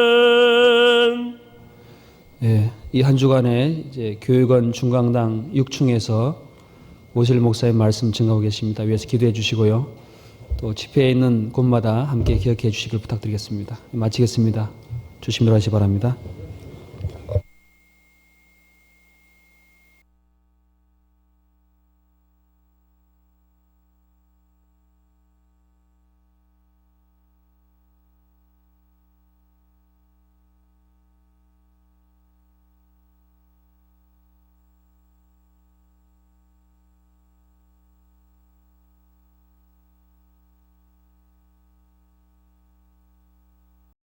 아멘. 예, 이 한 주간에 이제 교육원 중강당 6층에서 오실 목사님 말씀 증가하고 계십니다. 위에서 기도해 주시고요. 또 집회에 있는 곳마다 함께 기억해 주시길 부탁드리겠습니다. 마치겠습니다. 조심히 들어가시기 바랍니다.